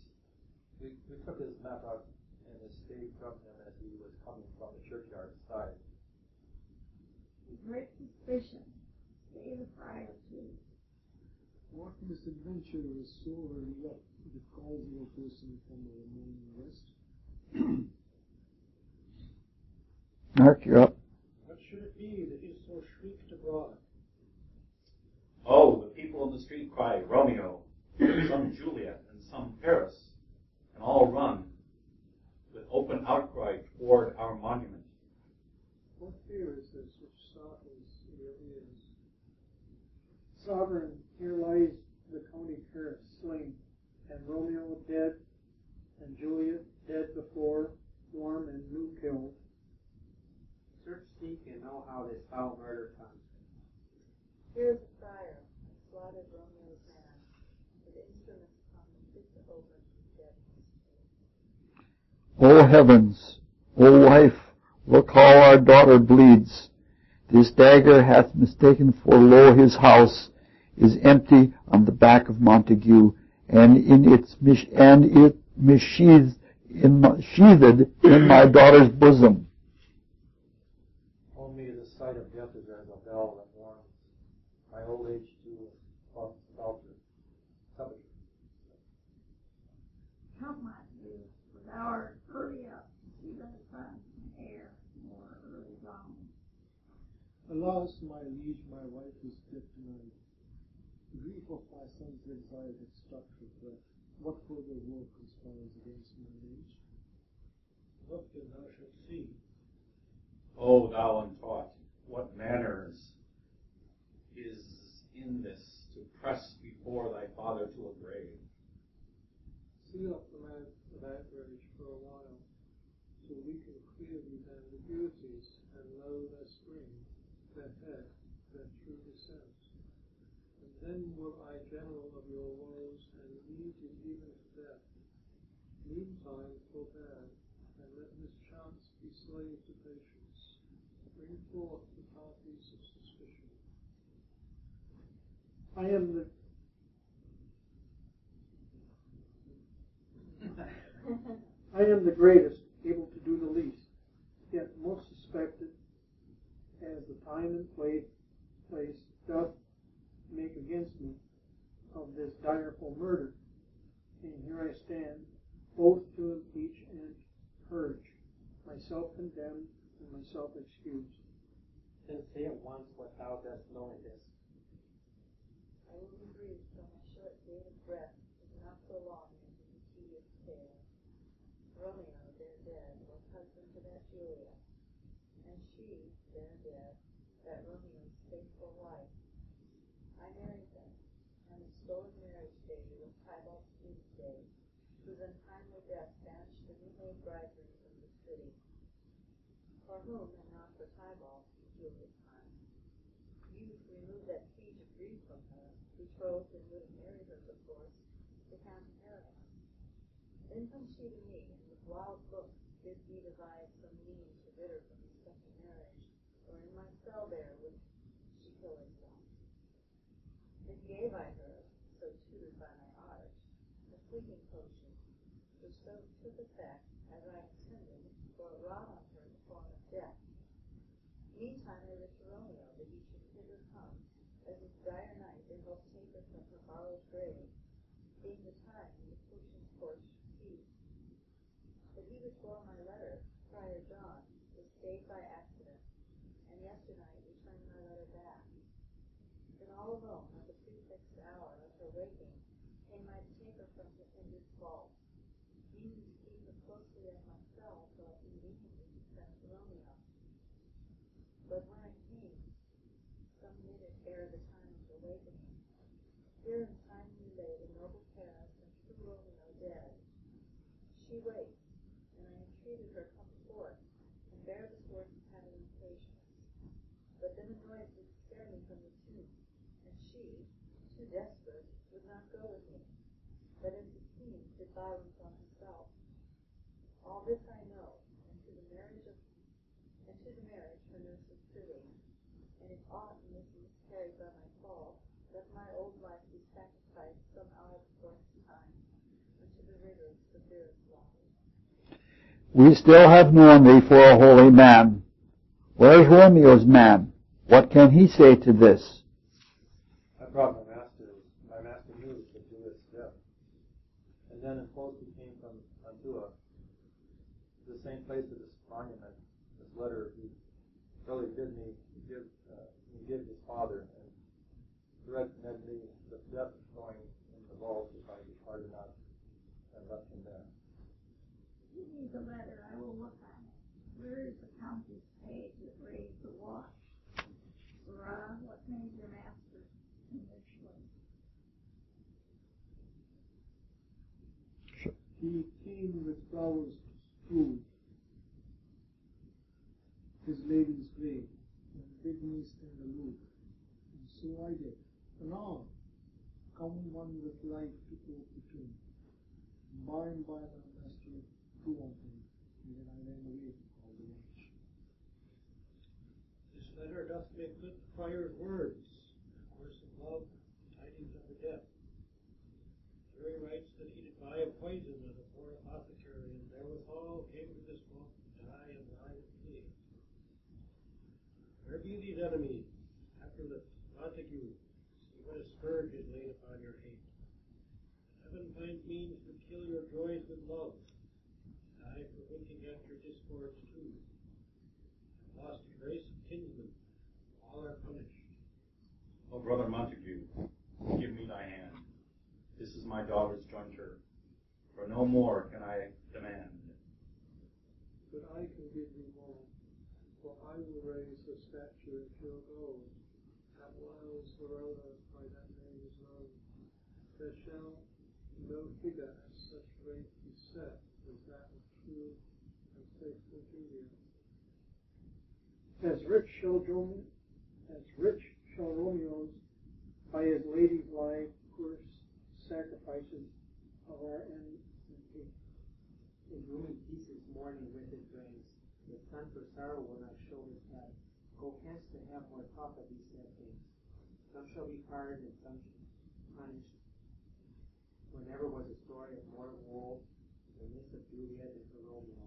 We took his map out and escaped from him as he was coming from the churchyard side. With great suspicion, stay the friar too. What misadventure was so early up that calls you a person from a remaining rest? Mark, you're up. What should it be that is so shrieked abroad? Oh, the people in the street cry, Romeo, some Juliet, and some Paris, and all run with open outcry toward our monument. What fear is this which softens your ears? Sovereign, here lies the county Paris slain, and Romeo dead, and Juliet dead before, warm and new killed. Search, seek, and know how this foul murder comes. Here's the friar, and slaughtered Romeo's man, with instruments come and fit over his dead. O heavens, O wife, look how our daughter bleeds. This dagger hath mistaken for lo his house is empty on the back of Montague, and it sheathed in my daughter's bosom. Only the sight of death is as a bell that warns. My old age too is sculpture. Come, my dear, for thou art early up to see thy sun and air more early dawn. Alas, my liege, my wife is dead tonight. The grief of my son's exile has struck her breath. What further woe conspires against my age? Look, and thou shalt see. O thou untaught, what manners is in this to press before thy father to a grave? Seal up the lamp of outrage for a while, so we can clear these ambiguities and know their spring, their head, their true descent. And then will I general of your woes and lead you even to death. Meantime, forbear, and let mischance be slave to patience. Bring forth the parties of suspicion. I am the greatest, able to do the least, yet most suspected, as the time and place doth make against me of this direful murder. And here I stand, both to impeach and purge, myself condemned and myself excused. Then say at once what thou dost know in this. I will be brief, though my short dated breath is not so long as the tedious tale. Romeo, there dead, was husband to that Julia, and she, there dead, that Romeo's faithful wife. I married them, and the stolen marriage day was Tybalt's doomsday, whose untimely death banished the new-made bridegroom from the city. For whom, and not for Tybalt, Julia pined. Youth removed that siege of grief from her, betrothed and would have married her perforce, became heroine. Then comes she to me, and with wild looks bids me devise some means to rid her from such a marriage, or in my cell there would she kill herself. Then gave I her, so tutored by my art, a sleeping potion, which so took effect, as I intended, for it wrought on her the form of death. Meantime I writ to Romeo that he should hither come, as his dire night to help take her from her borrowed grave, being the time when the potion's course should cease. But he which bore my letter, Friar John, was stayed by accident, and yesternight returned my letter back. Then all alone, at the prefixed hour of her waking, came I to take her from her hindered fault, meaning to keep her closely at myself till I conveniently could send to Romeo. But when I came, some minute ere the time of awakening, here untimely lay the noble Paris and true Romeo dead. She wakes, and I entreated her come forth, and bear this work of having patience. But then the noise did scare me from the tomb, and she, too desperate, would not go with me, but as it seemed did violence on herself. All this I know, and to the marriage her nurse was privy, and if aught in this miscarried by my fault, let my old life be sacrificed some hour before its time, unto the rigor of severest law. We still have known thee for a holy man. Where is Romeo's man? What can he say to this? I brought my master news of Juliet's death. And then in close we came from Mantua, the same place of this monument, this letter he really did me give his father, and threatened me with death going in the vault if I departed not and left him there. Give me the letter, I will look on it. Where is the countess page that raised the watch? Sirrah, what made your master in this place? He came with flowers strewed, his lady's grave, and bid me stand aloof. And so I did. Anon, come one with light to ope the tomb. By and by my master flew on him, and then I ran away all the watch. This letter doth make good friar's words, a course of love, tidings of her death. Here he writes that he did buy a poison of a poor apothecary, and therewithal came to this monk to die and lie at sea. Where be these enemies? Capulet, Montague, see what a scourge is laid upon your hate. Heaven finds means to kill your joys with love, die for winking after discords too. And lost grace of kinsmen, all are punished. O brother Montague, give me thy hand. This is my daughter's jointure, for no more can I demand. But I can give thee more, for I will raise her stature in pure gold, that whiles wherever by that name is known. There shall no figure at such rate be set as that of true and faithful Julia. As rich shall Romeo's by his lady's life first sacrifices of our enmity. In gloomy pieces mourning with his reins, the sun for sorrow will not show his head. Go hence to have more talk of these sad things. Some shall be pardoned and some punished. For never was a story of more woe than this of Juliet and her Romeo.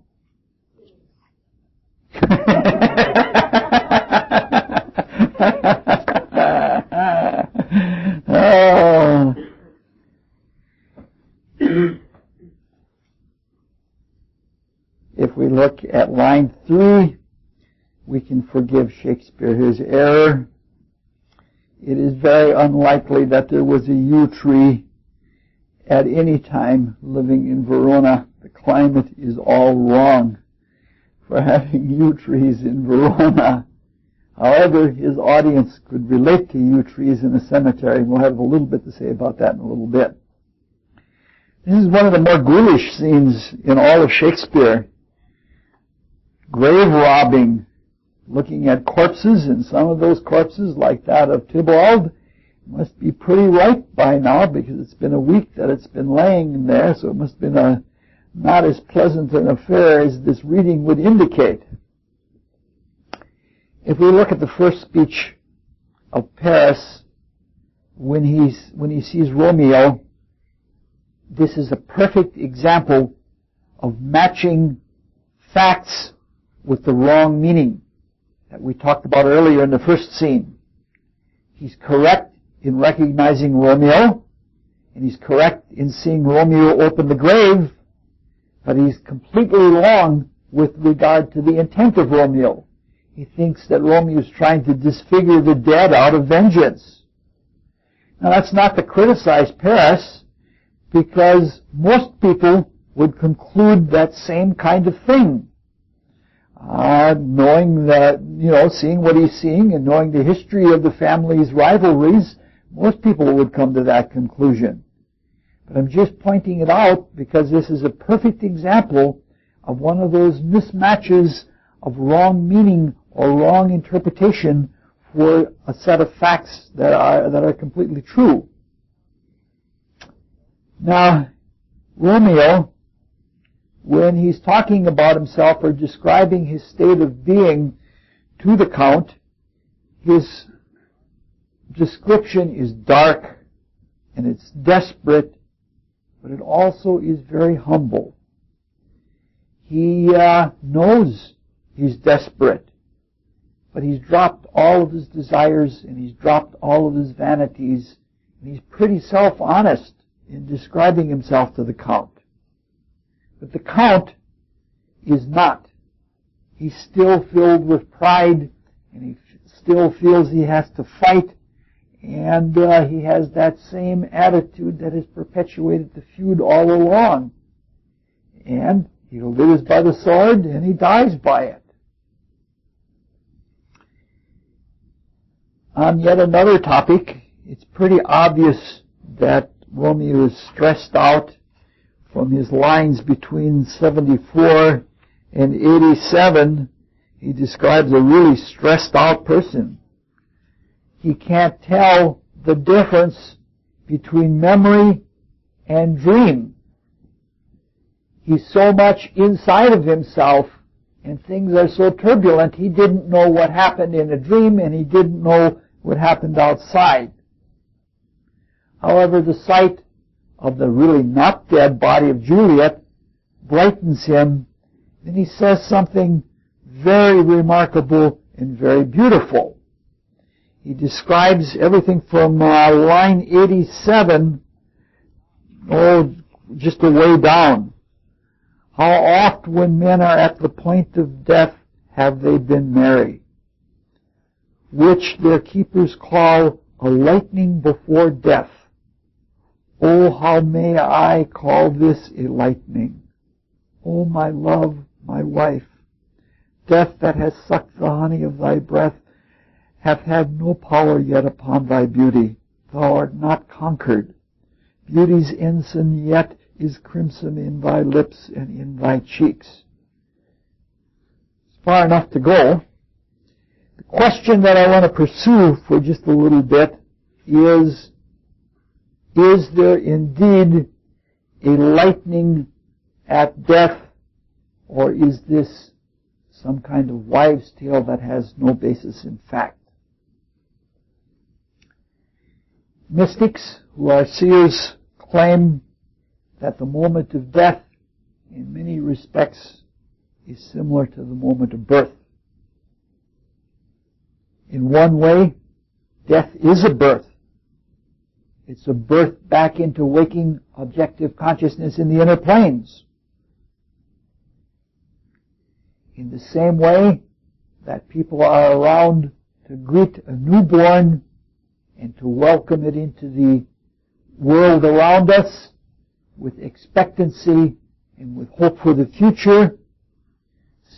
Oh. If we look at line 3, we can forgive Shakespeare his error. It is very unlikely that there was a yew tree at any time living in Verona. The climate is all wrong for having yew trees in Verona. However, his audience could relate to yew trees in a cemetery, and we'll have a little bit to say about that in a little bit. This is one of the more ghoulish scenes in all of Shakespeare. Grave robbing, looking at corpses, and some of those corpses, like that of Tybalt, must be pretty ripe by now, because it's been a week that it's been laying there, so it must have been not as pleasant an affair as this reading would indicate. If we look at the first speech of Paris, when he sees Romeo, this is a perfect example of matching facts with the wrong meaning that we talked about earlier in the first scene. He's correct in recognizing Romeo, and he's correct in seeing Romeo open the grave, but he's completely wrong with regard to the intent of Romeo. He thinks that Romeo is trying to disfigure the dead out of vengeance. Now, that's not to criticize Paris, because most people would conclude that same kind of thing. Knowing that, seeing what he's seeing and knowing the history of the family's rivalries, most people would come to that conclusion. But I'm just pointing it out because this is a perfect example of one of those mismatches of wrong meaning or wrong interpretation for a set of facts that are completely true. Now, Romeo, when he's talking about himself or describing his state of being to the Count, his description is dark and it's desperate, but it also is very humble. He knows he's desperate, but he's dropped all of his desires and he's dropped all of his vanities, and he's pretty self-honest in describing himself to the Count. But the Count is not. He's still filled with pride, and he still feels he has to fight, and he has that same attitude that has perpetuated the feud all along. And he lives by the sword, and he dies by it. On yet another topic, it's pretty obvious that Romeo is stressed out from his lines between 74 and 87. He describes a really stressed out person. He can't tell the difference between memory and dream. He's so much inside of himself and things are so turbulent, he didn't know what happened in a dream and he didn't know what happened outside. However, the sight of the really not dead body of Juliet brightens him, and he says something very remarkable and very beautiful. He describes everything from line 87, just a way down. How oft when men are at the point of death have they been merry, which their keepers call a lightning before death. Oh, how may I call this a lightning? Oh, my love, my wife, death that has sucked the honey of thy breath hath had no power yet upon thy beauty. Thou art not conquered. Beauty's ensign yet is crimson in thy lips and in thy cheeks. It's far enough to go. The question that I want to pursue for just a little bit is there indeed a lightning at death, or is this some kind of wives' tale that has no basis in fact? Mystics who are seers claim that the moment of death in many respects is similar to the moment of birth. In one way, death is a birth. It's a birth back into waking objective consciousness in the inner planes. In the same way, that people are around to greet a newborn and to welcome it into the world around us with expectancy and with hope for the future.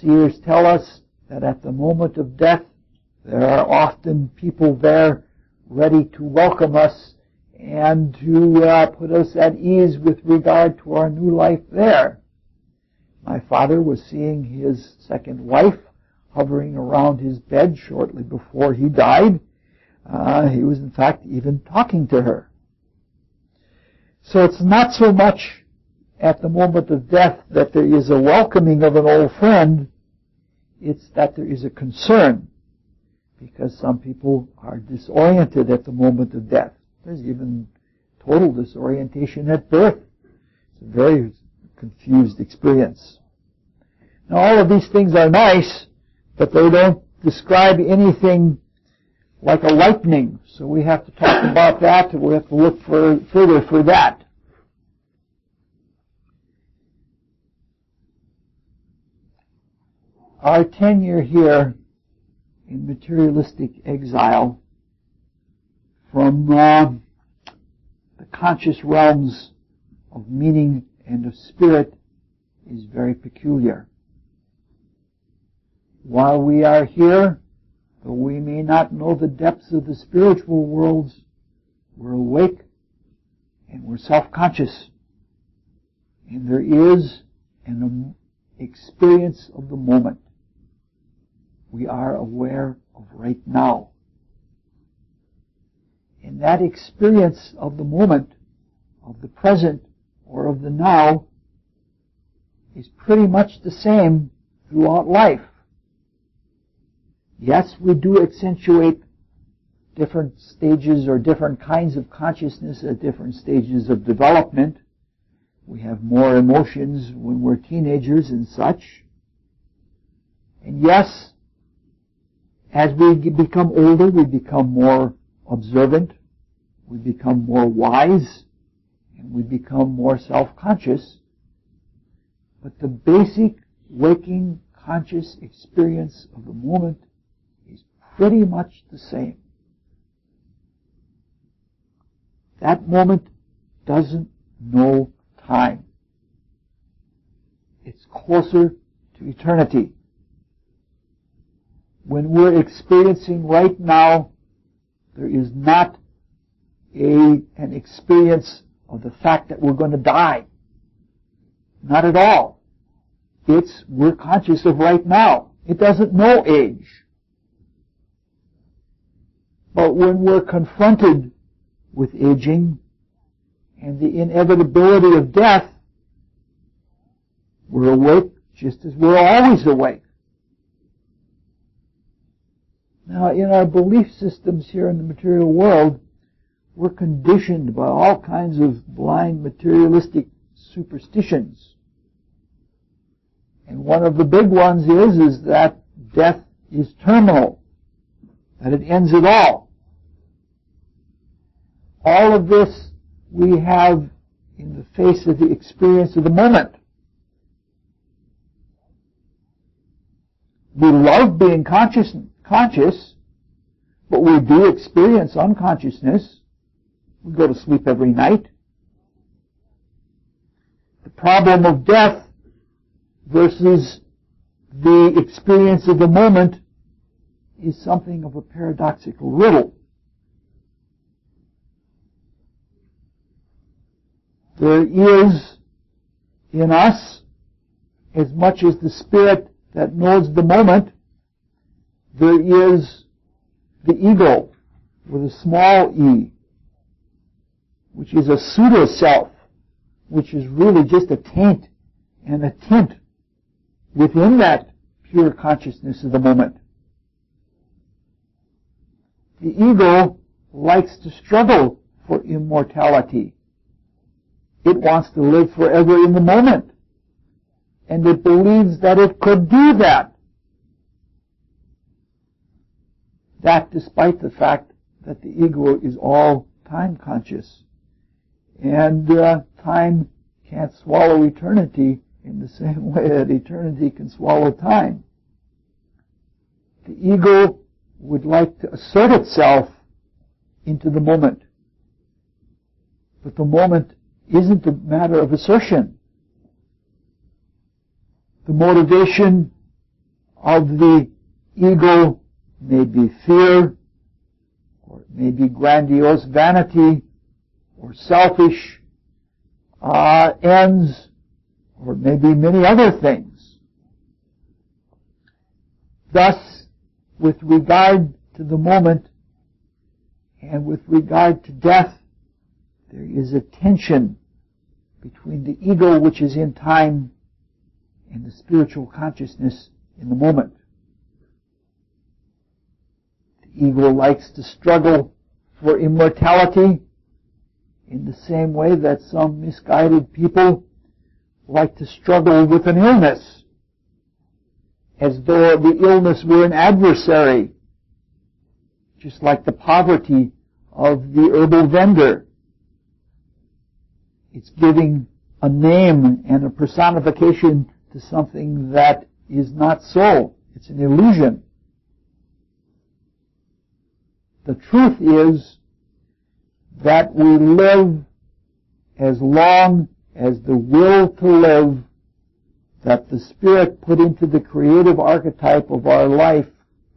Seers tell us that at the moment of death, there are often people there ready to welcome us and to put us at ease with regard to our new life there. My father was seeing his second wife hovering around his bed shortly before he died. He was, in fact, even talking to her. So it's not so much at the moment of death that there is a welcoming of an old friend. It's that there is a concern, because some people are disoriented at the moment of death. There's even total disorientation at birth. It's a very confused experience. Now, all of these things are nice, but they don't describe anything like a lightning. So we have to talk about that, and we have to look further for that. Our tenure here in materialistic exile from the conscious realms of meaning and of spirit is very peculiar. While we are here, though we may not know the depths of the spiritual worlds, we're awake and we're self-conscious. And there is an experience of the moment. We are aware of right now. And that experience of the moment, of the present, or of the now, is pretty much the same throughout life. Yes, we do accentuate different stages or different kinds of consciousness at different stages of development. We have more emotions when we're teenagers and such. And yes, as we become older, we become more observant, we become more wise, and we become more self-conscious. But the basic waking conscious experience of the moment is pretty much the same. That moment doesn't know time. It's closer to eternity. When we're experiencing right now, there is not an experience of the fact that we're going to die. Not at all. We're conscious of right now. It doesn't know age. But when we're confronted with aging and the inevitability of death, we're awake just as we're always awake. Now, in our belief systems here in the material world, we're conditioned by all kinds of blind materialistic superstitions. And one of the big ones is that death is terminal, that it ends it all. All of this we have in the face of the experience of the moment. We love being conscious, but we do experience unconsciousness. We go to sleep every night. The problem of death versus the experience of the moment is something of a paradoxical riddle. There is in us, as much as the spirit that knows the moment, there is the ego with a small e, which is a pseudo-self, which is really just a taint and a tint within that pure consciousness of the moment. The ego likes to struggle for immortality. It wants to live forever in the moment. And it believes that it could do that. That despite the fact that the ego is all time conscious. And time can't swallow eternity in the same way that eternity can swallow time. The ego would like to assert itself into the moment. But the moment isn't a matter of assertion. The motivation of the ego may be fear, or it may be grandiose vanity, or selfish ends, or maybe many other things. Thus, with regard to the moment and with regard to death, there is a tension between the ego, which is in time, and the spiritual consciousness in the moment. The ego likes to struggle for immortality in the same way that some misguided people like to struggle with an illness, as though the illness were an adversary, just like the poverty of the herbal vendor. It's giving a name and a personification to something that is not so. It's an illusion. The truth is that we live as long as the will to live that the Spirit put into the creative archetype of our life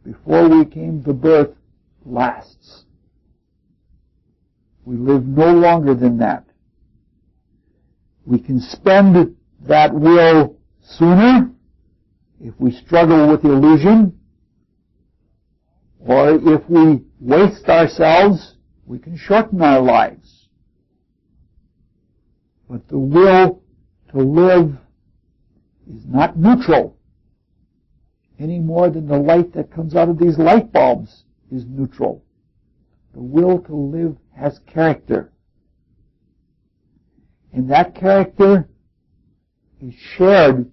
before we came to birth lasts. We live no longer than that. We can spend that will sooner if we struggle with illusion, or if we waste ourselves, we can shorten our lives. But the will to live is not neutral, any more than the light that comes out of these light bulbs is neutral. The will to live has character. And that character is shared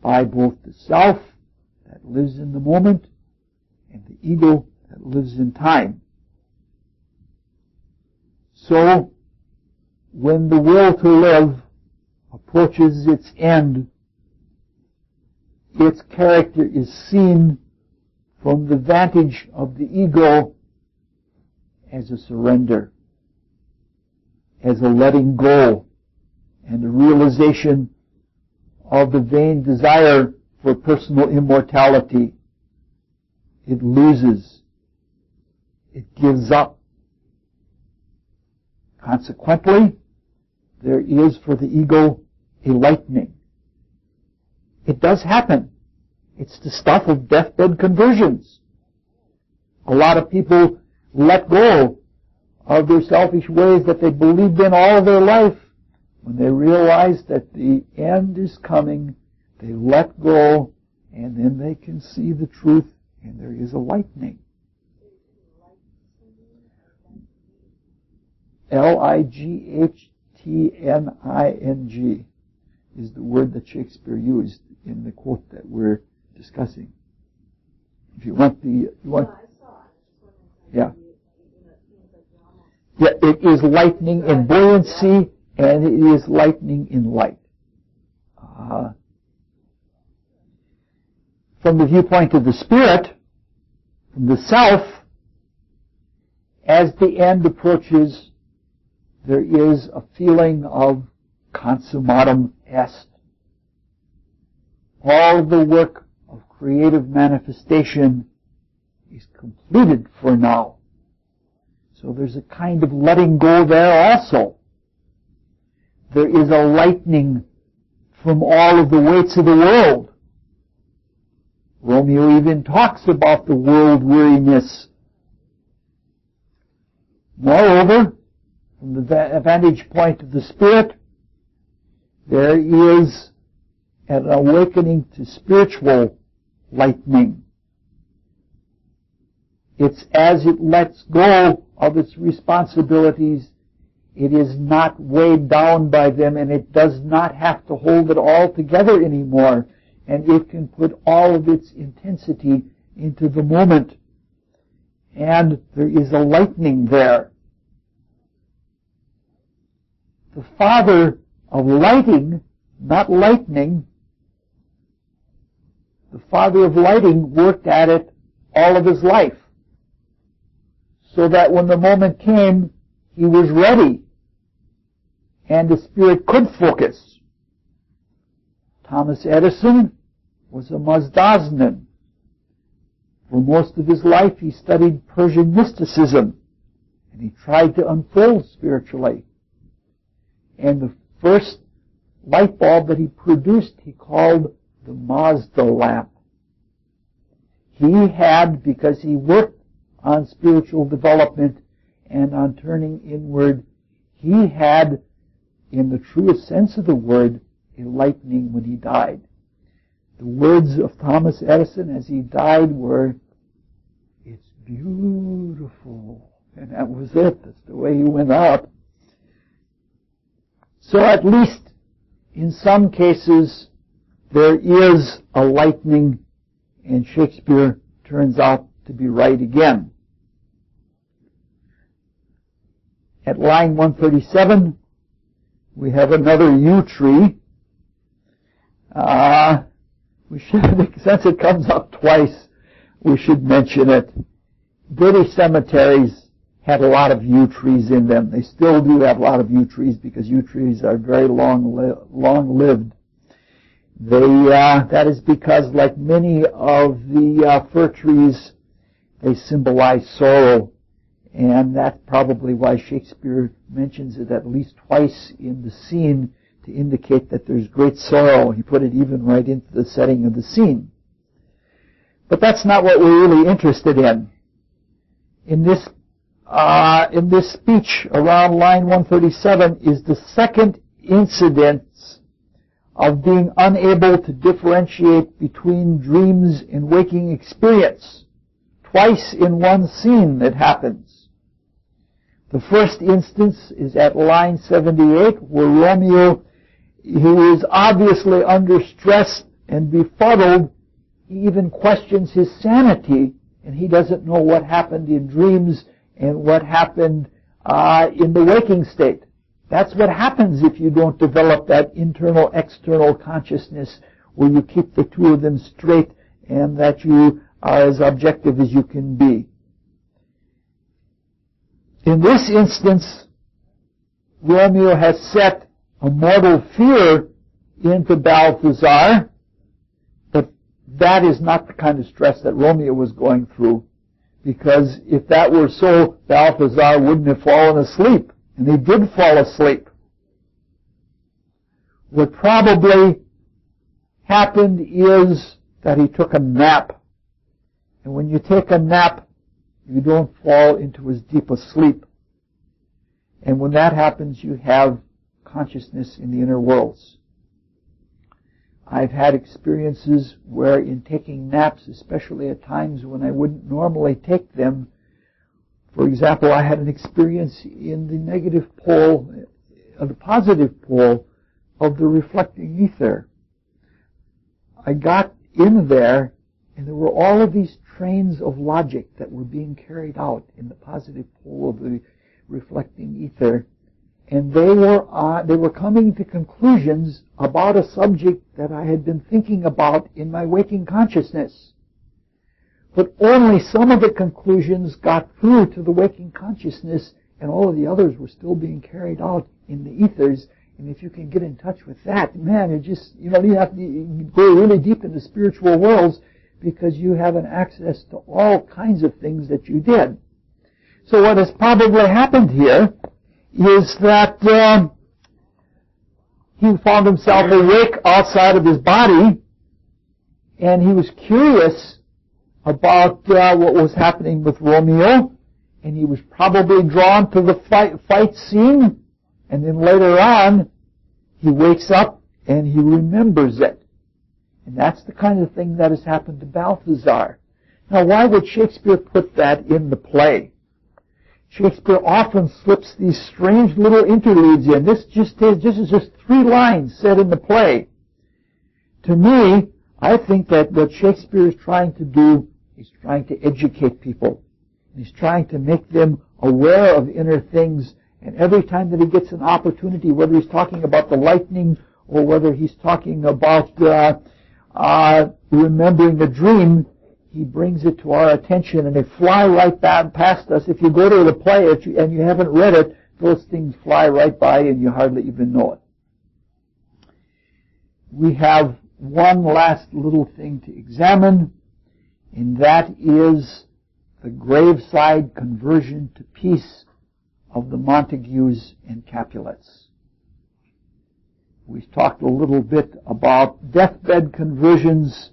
by both the self that lives in the moment and the ego that lives in time. So, when the will to live approaches its end, its character is seen from the vantage of the ego as a surrender, as a letting go, and a realization of the vain desire for personal immortality. It loses. It gives up. Consequently, there is for the ego a lightening. It does happen. It's the stuff of deathbed conversions. A lot of people let go of their selfish ways that they believed in all their life. When they realize that the end is coming, they let go, and then they can see the truth, and there is a lightening. Lightning is the word that Shakespeare used in the quote that we're discussing. If you want yeah, it is lightning in buoyancy, and it is lightning in light. From the viewpoint of the Spirit, from the self, as the end approaches, there is a feeling of consummatum est. All the work of creative manifestation is completed for now. So there's a kind of letting go there also. There is a lightening from all of the weights of the world. Romeo even talks about the world weariness. Moreover, from the vantage point of the Spirit, there is an awakening to spiritual lightening. It's as it lets go of its responsibilities, it is not weighed down by them, and it does not have to hold it all together anymore, and it can put all of its intensity into the moment. And there is a lightening there. The Father of lighting, not lightning, the Father of lighting worked at it all of his life, so that when the moment came, he was ready, and the Spirit could focus. Thomas Edison was a Mazdaznan. For most of his life, he studied Persian mysticism, and he tried to unfold spiritually. And the first light bulb that he produced, he called the Mazda lamp. He had, because he worked on spiritual development and on turning inward, he had, in the truest sense of the word, a lightning when he died. The words of Thomas Edison as he died were, "It's beautiful." And that was it. That's the way he went out. So at least in some cases, there is a lightning, and Shakespeare turns out to be right again. At line 137, we have another yew tree. We should, since it comes up twice, we should mention it. British cemeteries had a lot of yew trees in them. They still do have a lot of yew trees because yew trees are very long-lived. That is because, like many of the fir trees, they symbolize sorrow, and that's probably why Shakespeare mentions it at least twice in the scene to indicate that there's great sorrow. He put it even right into the setting of the scene. But that's not what we're really interested in. In this speech around line 137 is the second incidence of being unable to differentiate between dreams and waking experience. Twice in one scene it happens. The first instance is at line 78, where Romeo, who is obviously under stress and befuddled, he even questions his sanity, and he doesn't know what happened in dreams and what happened in the waking state. That's what happens if you don't develop that internal-external consciousness where you keep the two of them straight and that you are as objective as you can be. In this instance, Romeo has set a mortal fear into Balthazar, but that is not the kind of stress that Romeo was going through, because if that were so, Balthazar wouldn't have fallen asleep, and he did fall asleep. What probably happened is that he took a nap, and when you take a nap, you don't fall into as deep a sleep. And when that happens, you have consciousness in the inner worlds. I've had experiences where in taking naps, especially at times when I wouldn't normally take them, for example, I had an experience in the negative pole, the positive pole of the reflecting ether. I got in there, and there were all of these trains of logic that were being carried out in the positive pole of the reflecting ether, and they were coming to conclusions about a subject that I had been thinking about in my waking consciousness. But only some of the conclusions got through to the waking consciousness, and all of the others were still being carried out in the ethers. And if you can get in touch with that, man, it just, you have to go really deep into spiritual worlds, because you have an access to all kinds of things that you did. So what has probably happened here is that he found himself awake outside of his body, and he was curious about what was happening with Romeo, and he was probably drawn to the fight scene, and then later on, he wakes up and he remembers it. And that's the kind of thing that has happened to Balthazar. Now, why would Shakespeare put that in the play? Shakespeare often slips these strange little interludes in. This is just 3 lines said in the play. To me, I think that what Shakespeare is trying to do, he's trying to educate people. He's trying to make them aware of inner things. And every time that he gets an opportunity, whether he's talking about the lightning or whether he's talking about remembering a dream, He brings it to our attention, and they fly right past us. If you go to the play and you haven't read it, those things fly right by and you hardly even know it. We have one last little thing to examine, and that is the graveside conversion to peace of the Montagues and Capulets. We've talked a little bit about deathbed conversions.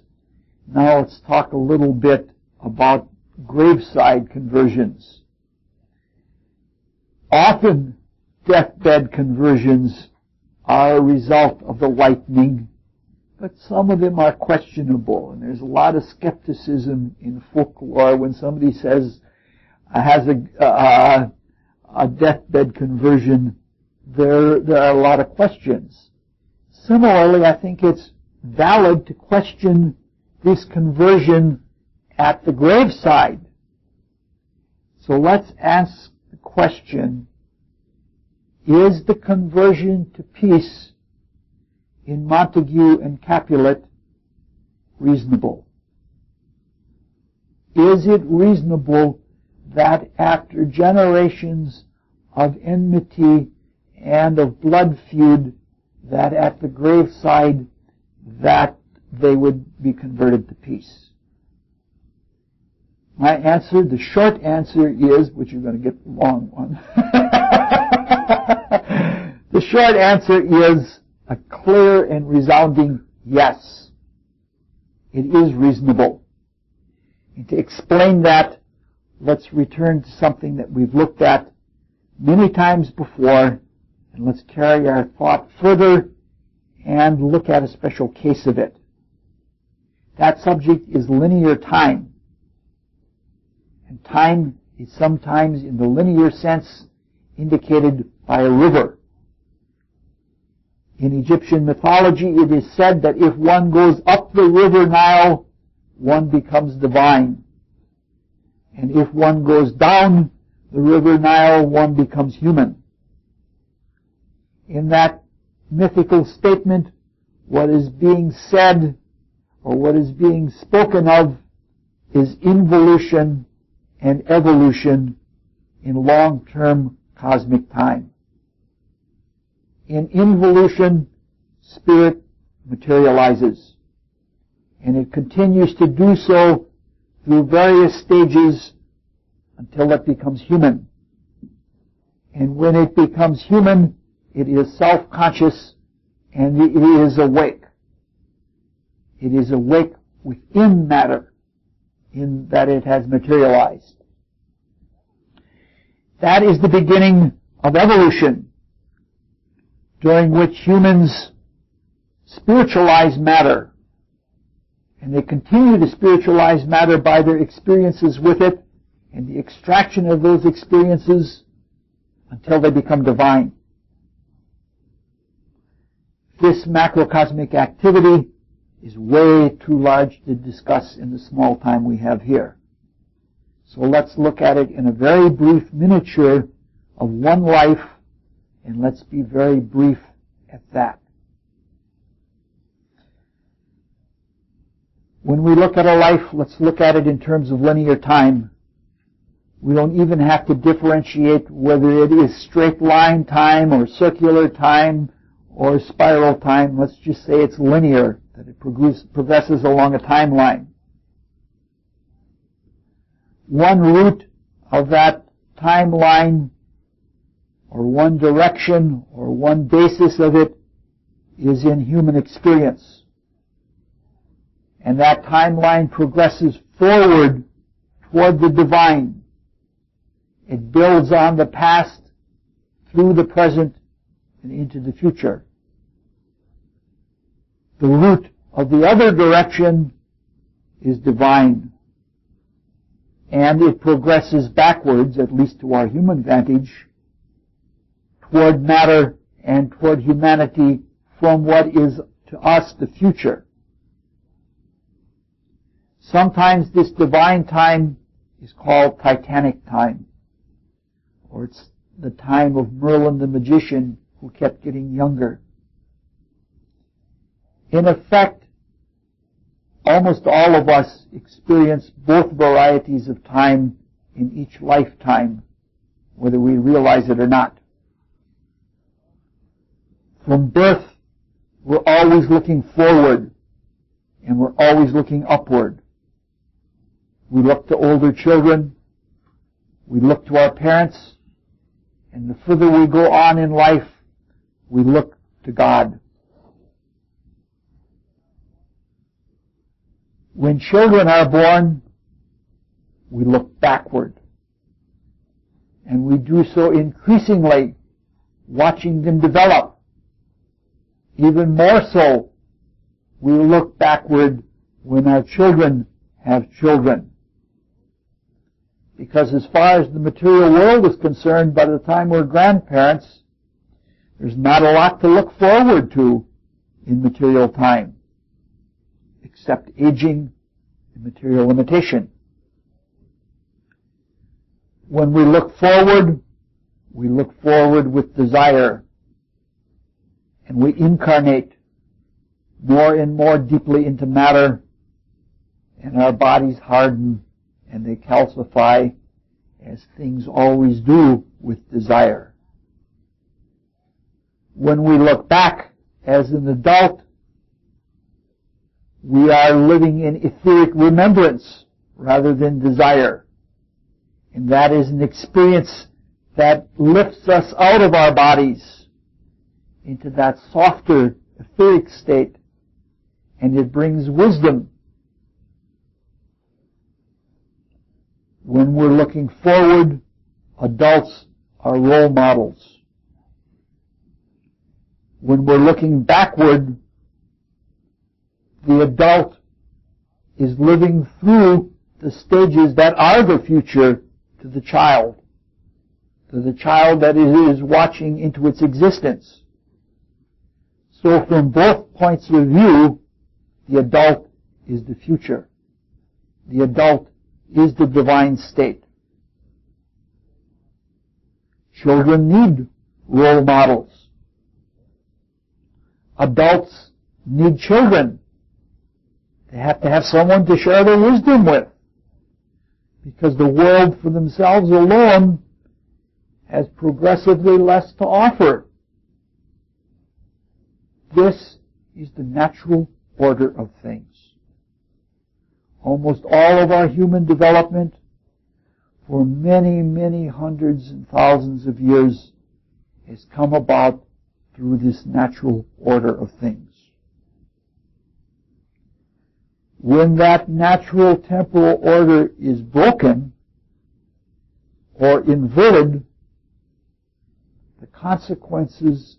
Now let's talk a little bit about graveside conversions. Often deathbed conversions are a result of the lightning, but some of them are questionable, and there's a lot of skepticism in folklore when somebody says has a deathbed conversion. There are a lot of questions. Similarly, I think it's valid to question this conversion at the graveside. So let's ask the question, is the conversion to peace in Montague and Capulet reasonable? Is it reasonable that after generations of enmity and of blood feud, that at the graveside that they would be converted to peace? My answer, the short answer is, which you're going to get the long one, the short answer is a clear and resounding yes. It is reasonable. And to explain that, let's return to something that we've looked at many times before, and let's carry our thought further and look at a special case of it. That subject is linear time. And time is sometimes, in the linear sense, indicated by a river. In Egyptian mythology, it is said that if one goes up the river Nile, one becomes divine. And if one goes down the river Nile, one becomes human. In that mythical statement, what is being said or what is being spoken of is involution and evolution in long-term cosmic time. In involution, spirit materializes, and it continues to do so through various stages until it becomes human. And when it becomes human, it is self-conscious and it is awake. It is awake within matter, in that it has materialized. That is the beginning of evolution, during which humans spiritualize matter. And they continue to spiritualize matter by their experiences with it and the extraction of those experiences until they become divine. This macrocosmic activity is way too large to discuss in the small time we have here. So let's look at it in a very brief miniature of one life, and let's be very brief at that. When we look at a life, let's look at it in terms of linear time. We don't even have to differentiate whether it is straight line time or circular time or spiral time. Let's just say it's linear, that it progresses along a timeline. One route of that timeline, or one direction, or one basis of it, is in human experience. And that timeline progresses forward toward the divine. It builds on the past, through the present, and into the future. The route of the other direction is divine. And it progresses backwards, at least to our human vantage, toward matter and toward humanity from what is to us the future. Sometimes this divine time is called Titanic time, or it's the time of Merlin the magician who kept getting younger. In effect, almost all of us experience both varieties of time in each lifetime, whether we realize it or not. From birth, we're always looking forward, and we're always looking upward. We look to older children, we look to our parents, and the further we go on in life, we look to God. When children are born, we look backward. And we do so increasingly, watching them develop. Even more so, we look backward when our children have children. Because as far as the material world is concerned, by the time we're grandparents, there's not a lot to look forward to in material time, except aging and material limitation. When we look forward with desire, and we incarnate more and more deeply into matter, and our bodies harden and they calcify, as things always do with desire. When we look back as an adult, we are living in etheric remembrance rather than desire. And that is an experience that lifts us out of our bodies into that softer, etheric state, and it brings wisdom. When we're looking forward, adults are role models. When we're looking backward, the adult is living through the stages that are the future to the child that it is watching into its existence. So from both points of view, the adult is the future. The adult is the divine state. Children need role models. Adults need children. They have to have someone to share their wisdom with, because the world for themselves alone has progressively less to offer. This is the natural order of things. Almost all of our human development for many, many hundreds and thousands of years has come about through this natural order of things. When that natural temporal order is broken or inverted, the consequences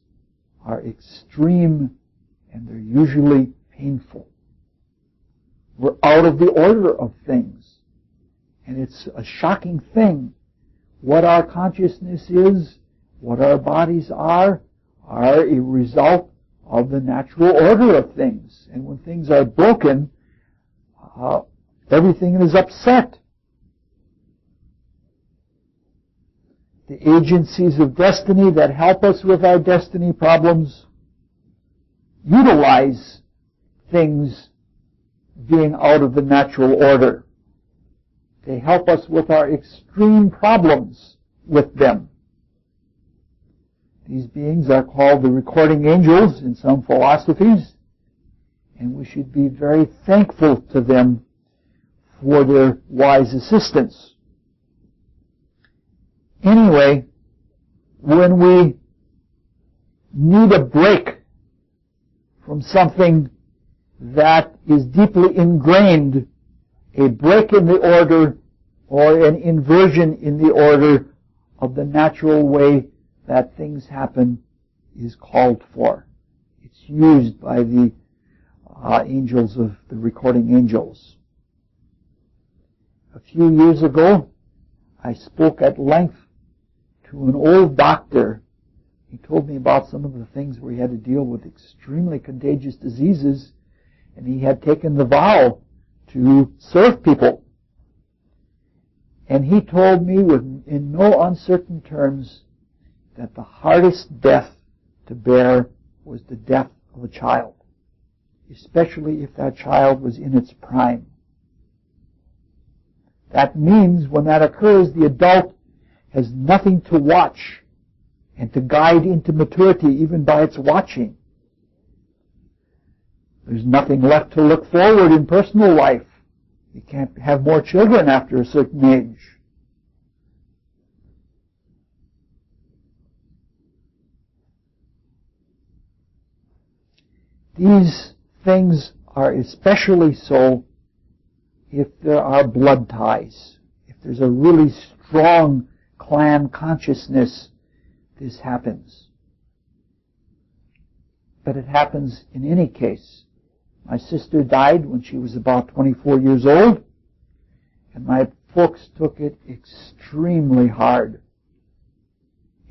are extreme and they're usually painful. We're out of the order of things. And it's a shocking thing. What our consciousness is, what our bodies are a result of the natural order of things. And when things are broken, everything is upset. The agencies of destiny that help us with our destiny problems utilize things being out of the natural order. They help us with our extreme problems with them. These beings are called the recording angels in some philosophies, and we should be very thankful to them for their wise assistance. Anyway, when we need a break from something that is deeply ingrained, a break in the order or an inversion in the order of the natural way that things happen is called for. It's used by the angels of the recording angels. A few years ago, I spoke at length to an old doctor. He told me about some of the things where he had to deal with extremely contagious diseases, and he had taken the vow to serve people. And he told me in no uncertain terms that the hardest death to bear was the death of a child. especially if that child was in its prime. That means when that occurs, the adult has nothing to watch and to guide into maturity even by its watching. There's nothing left to look forward in personal life. You can't have more children after a certain age. These things are especially so if there are blood ties. If there's a really strong clan consciousness, this happens. But it happens in any case. My sister died when she was about 24 years old, and my folks took it extremely hard.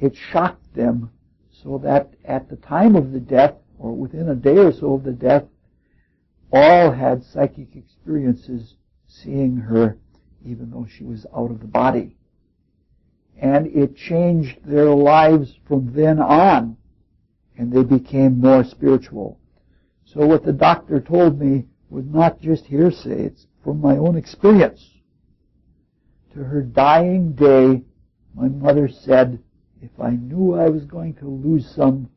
It shocked them so that at the time of the death, or within a day or so of the death, all had psychic experiences seeing her even though she was out of the body. And it changed their lives from then on, and they became more spiritual. So what the doctor told me was not just hearsay, it's from my own experience. To her dying day, my mother said, if I knew I was going to lose some,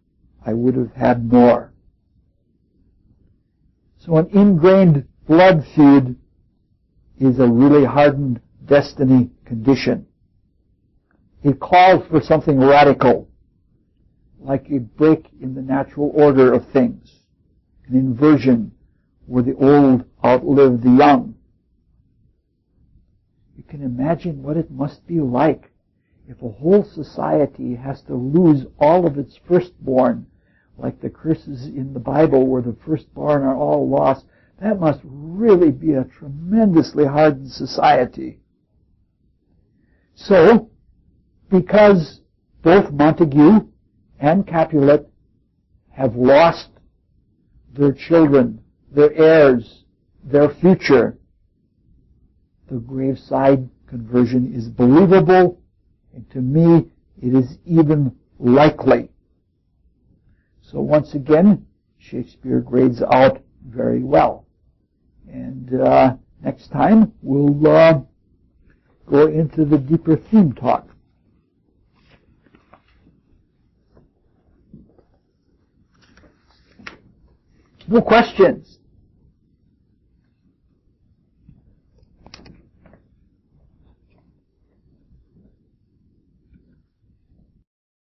I would have had more. So an ingrained blood feud is a really hardened destiny condition. It calls for something radical, like a break in the natural order of things, an inversion where the old outlive the young. You can imagine what it must be like if a whole society has to lose all of its firstborn, like the curses in the Bible where the firstborn are all lost. That must really be a tremendously hardened society. So, because both Montague and Capulet have lost their children, their heirs, their future, the graveside conversion is believable, and to me, it is even likely. So once again, Shakespeare grades out very well. And next time, we'll go into the deeper theme talk. No questions?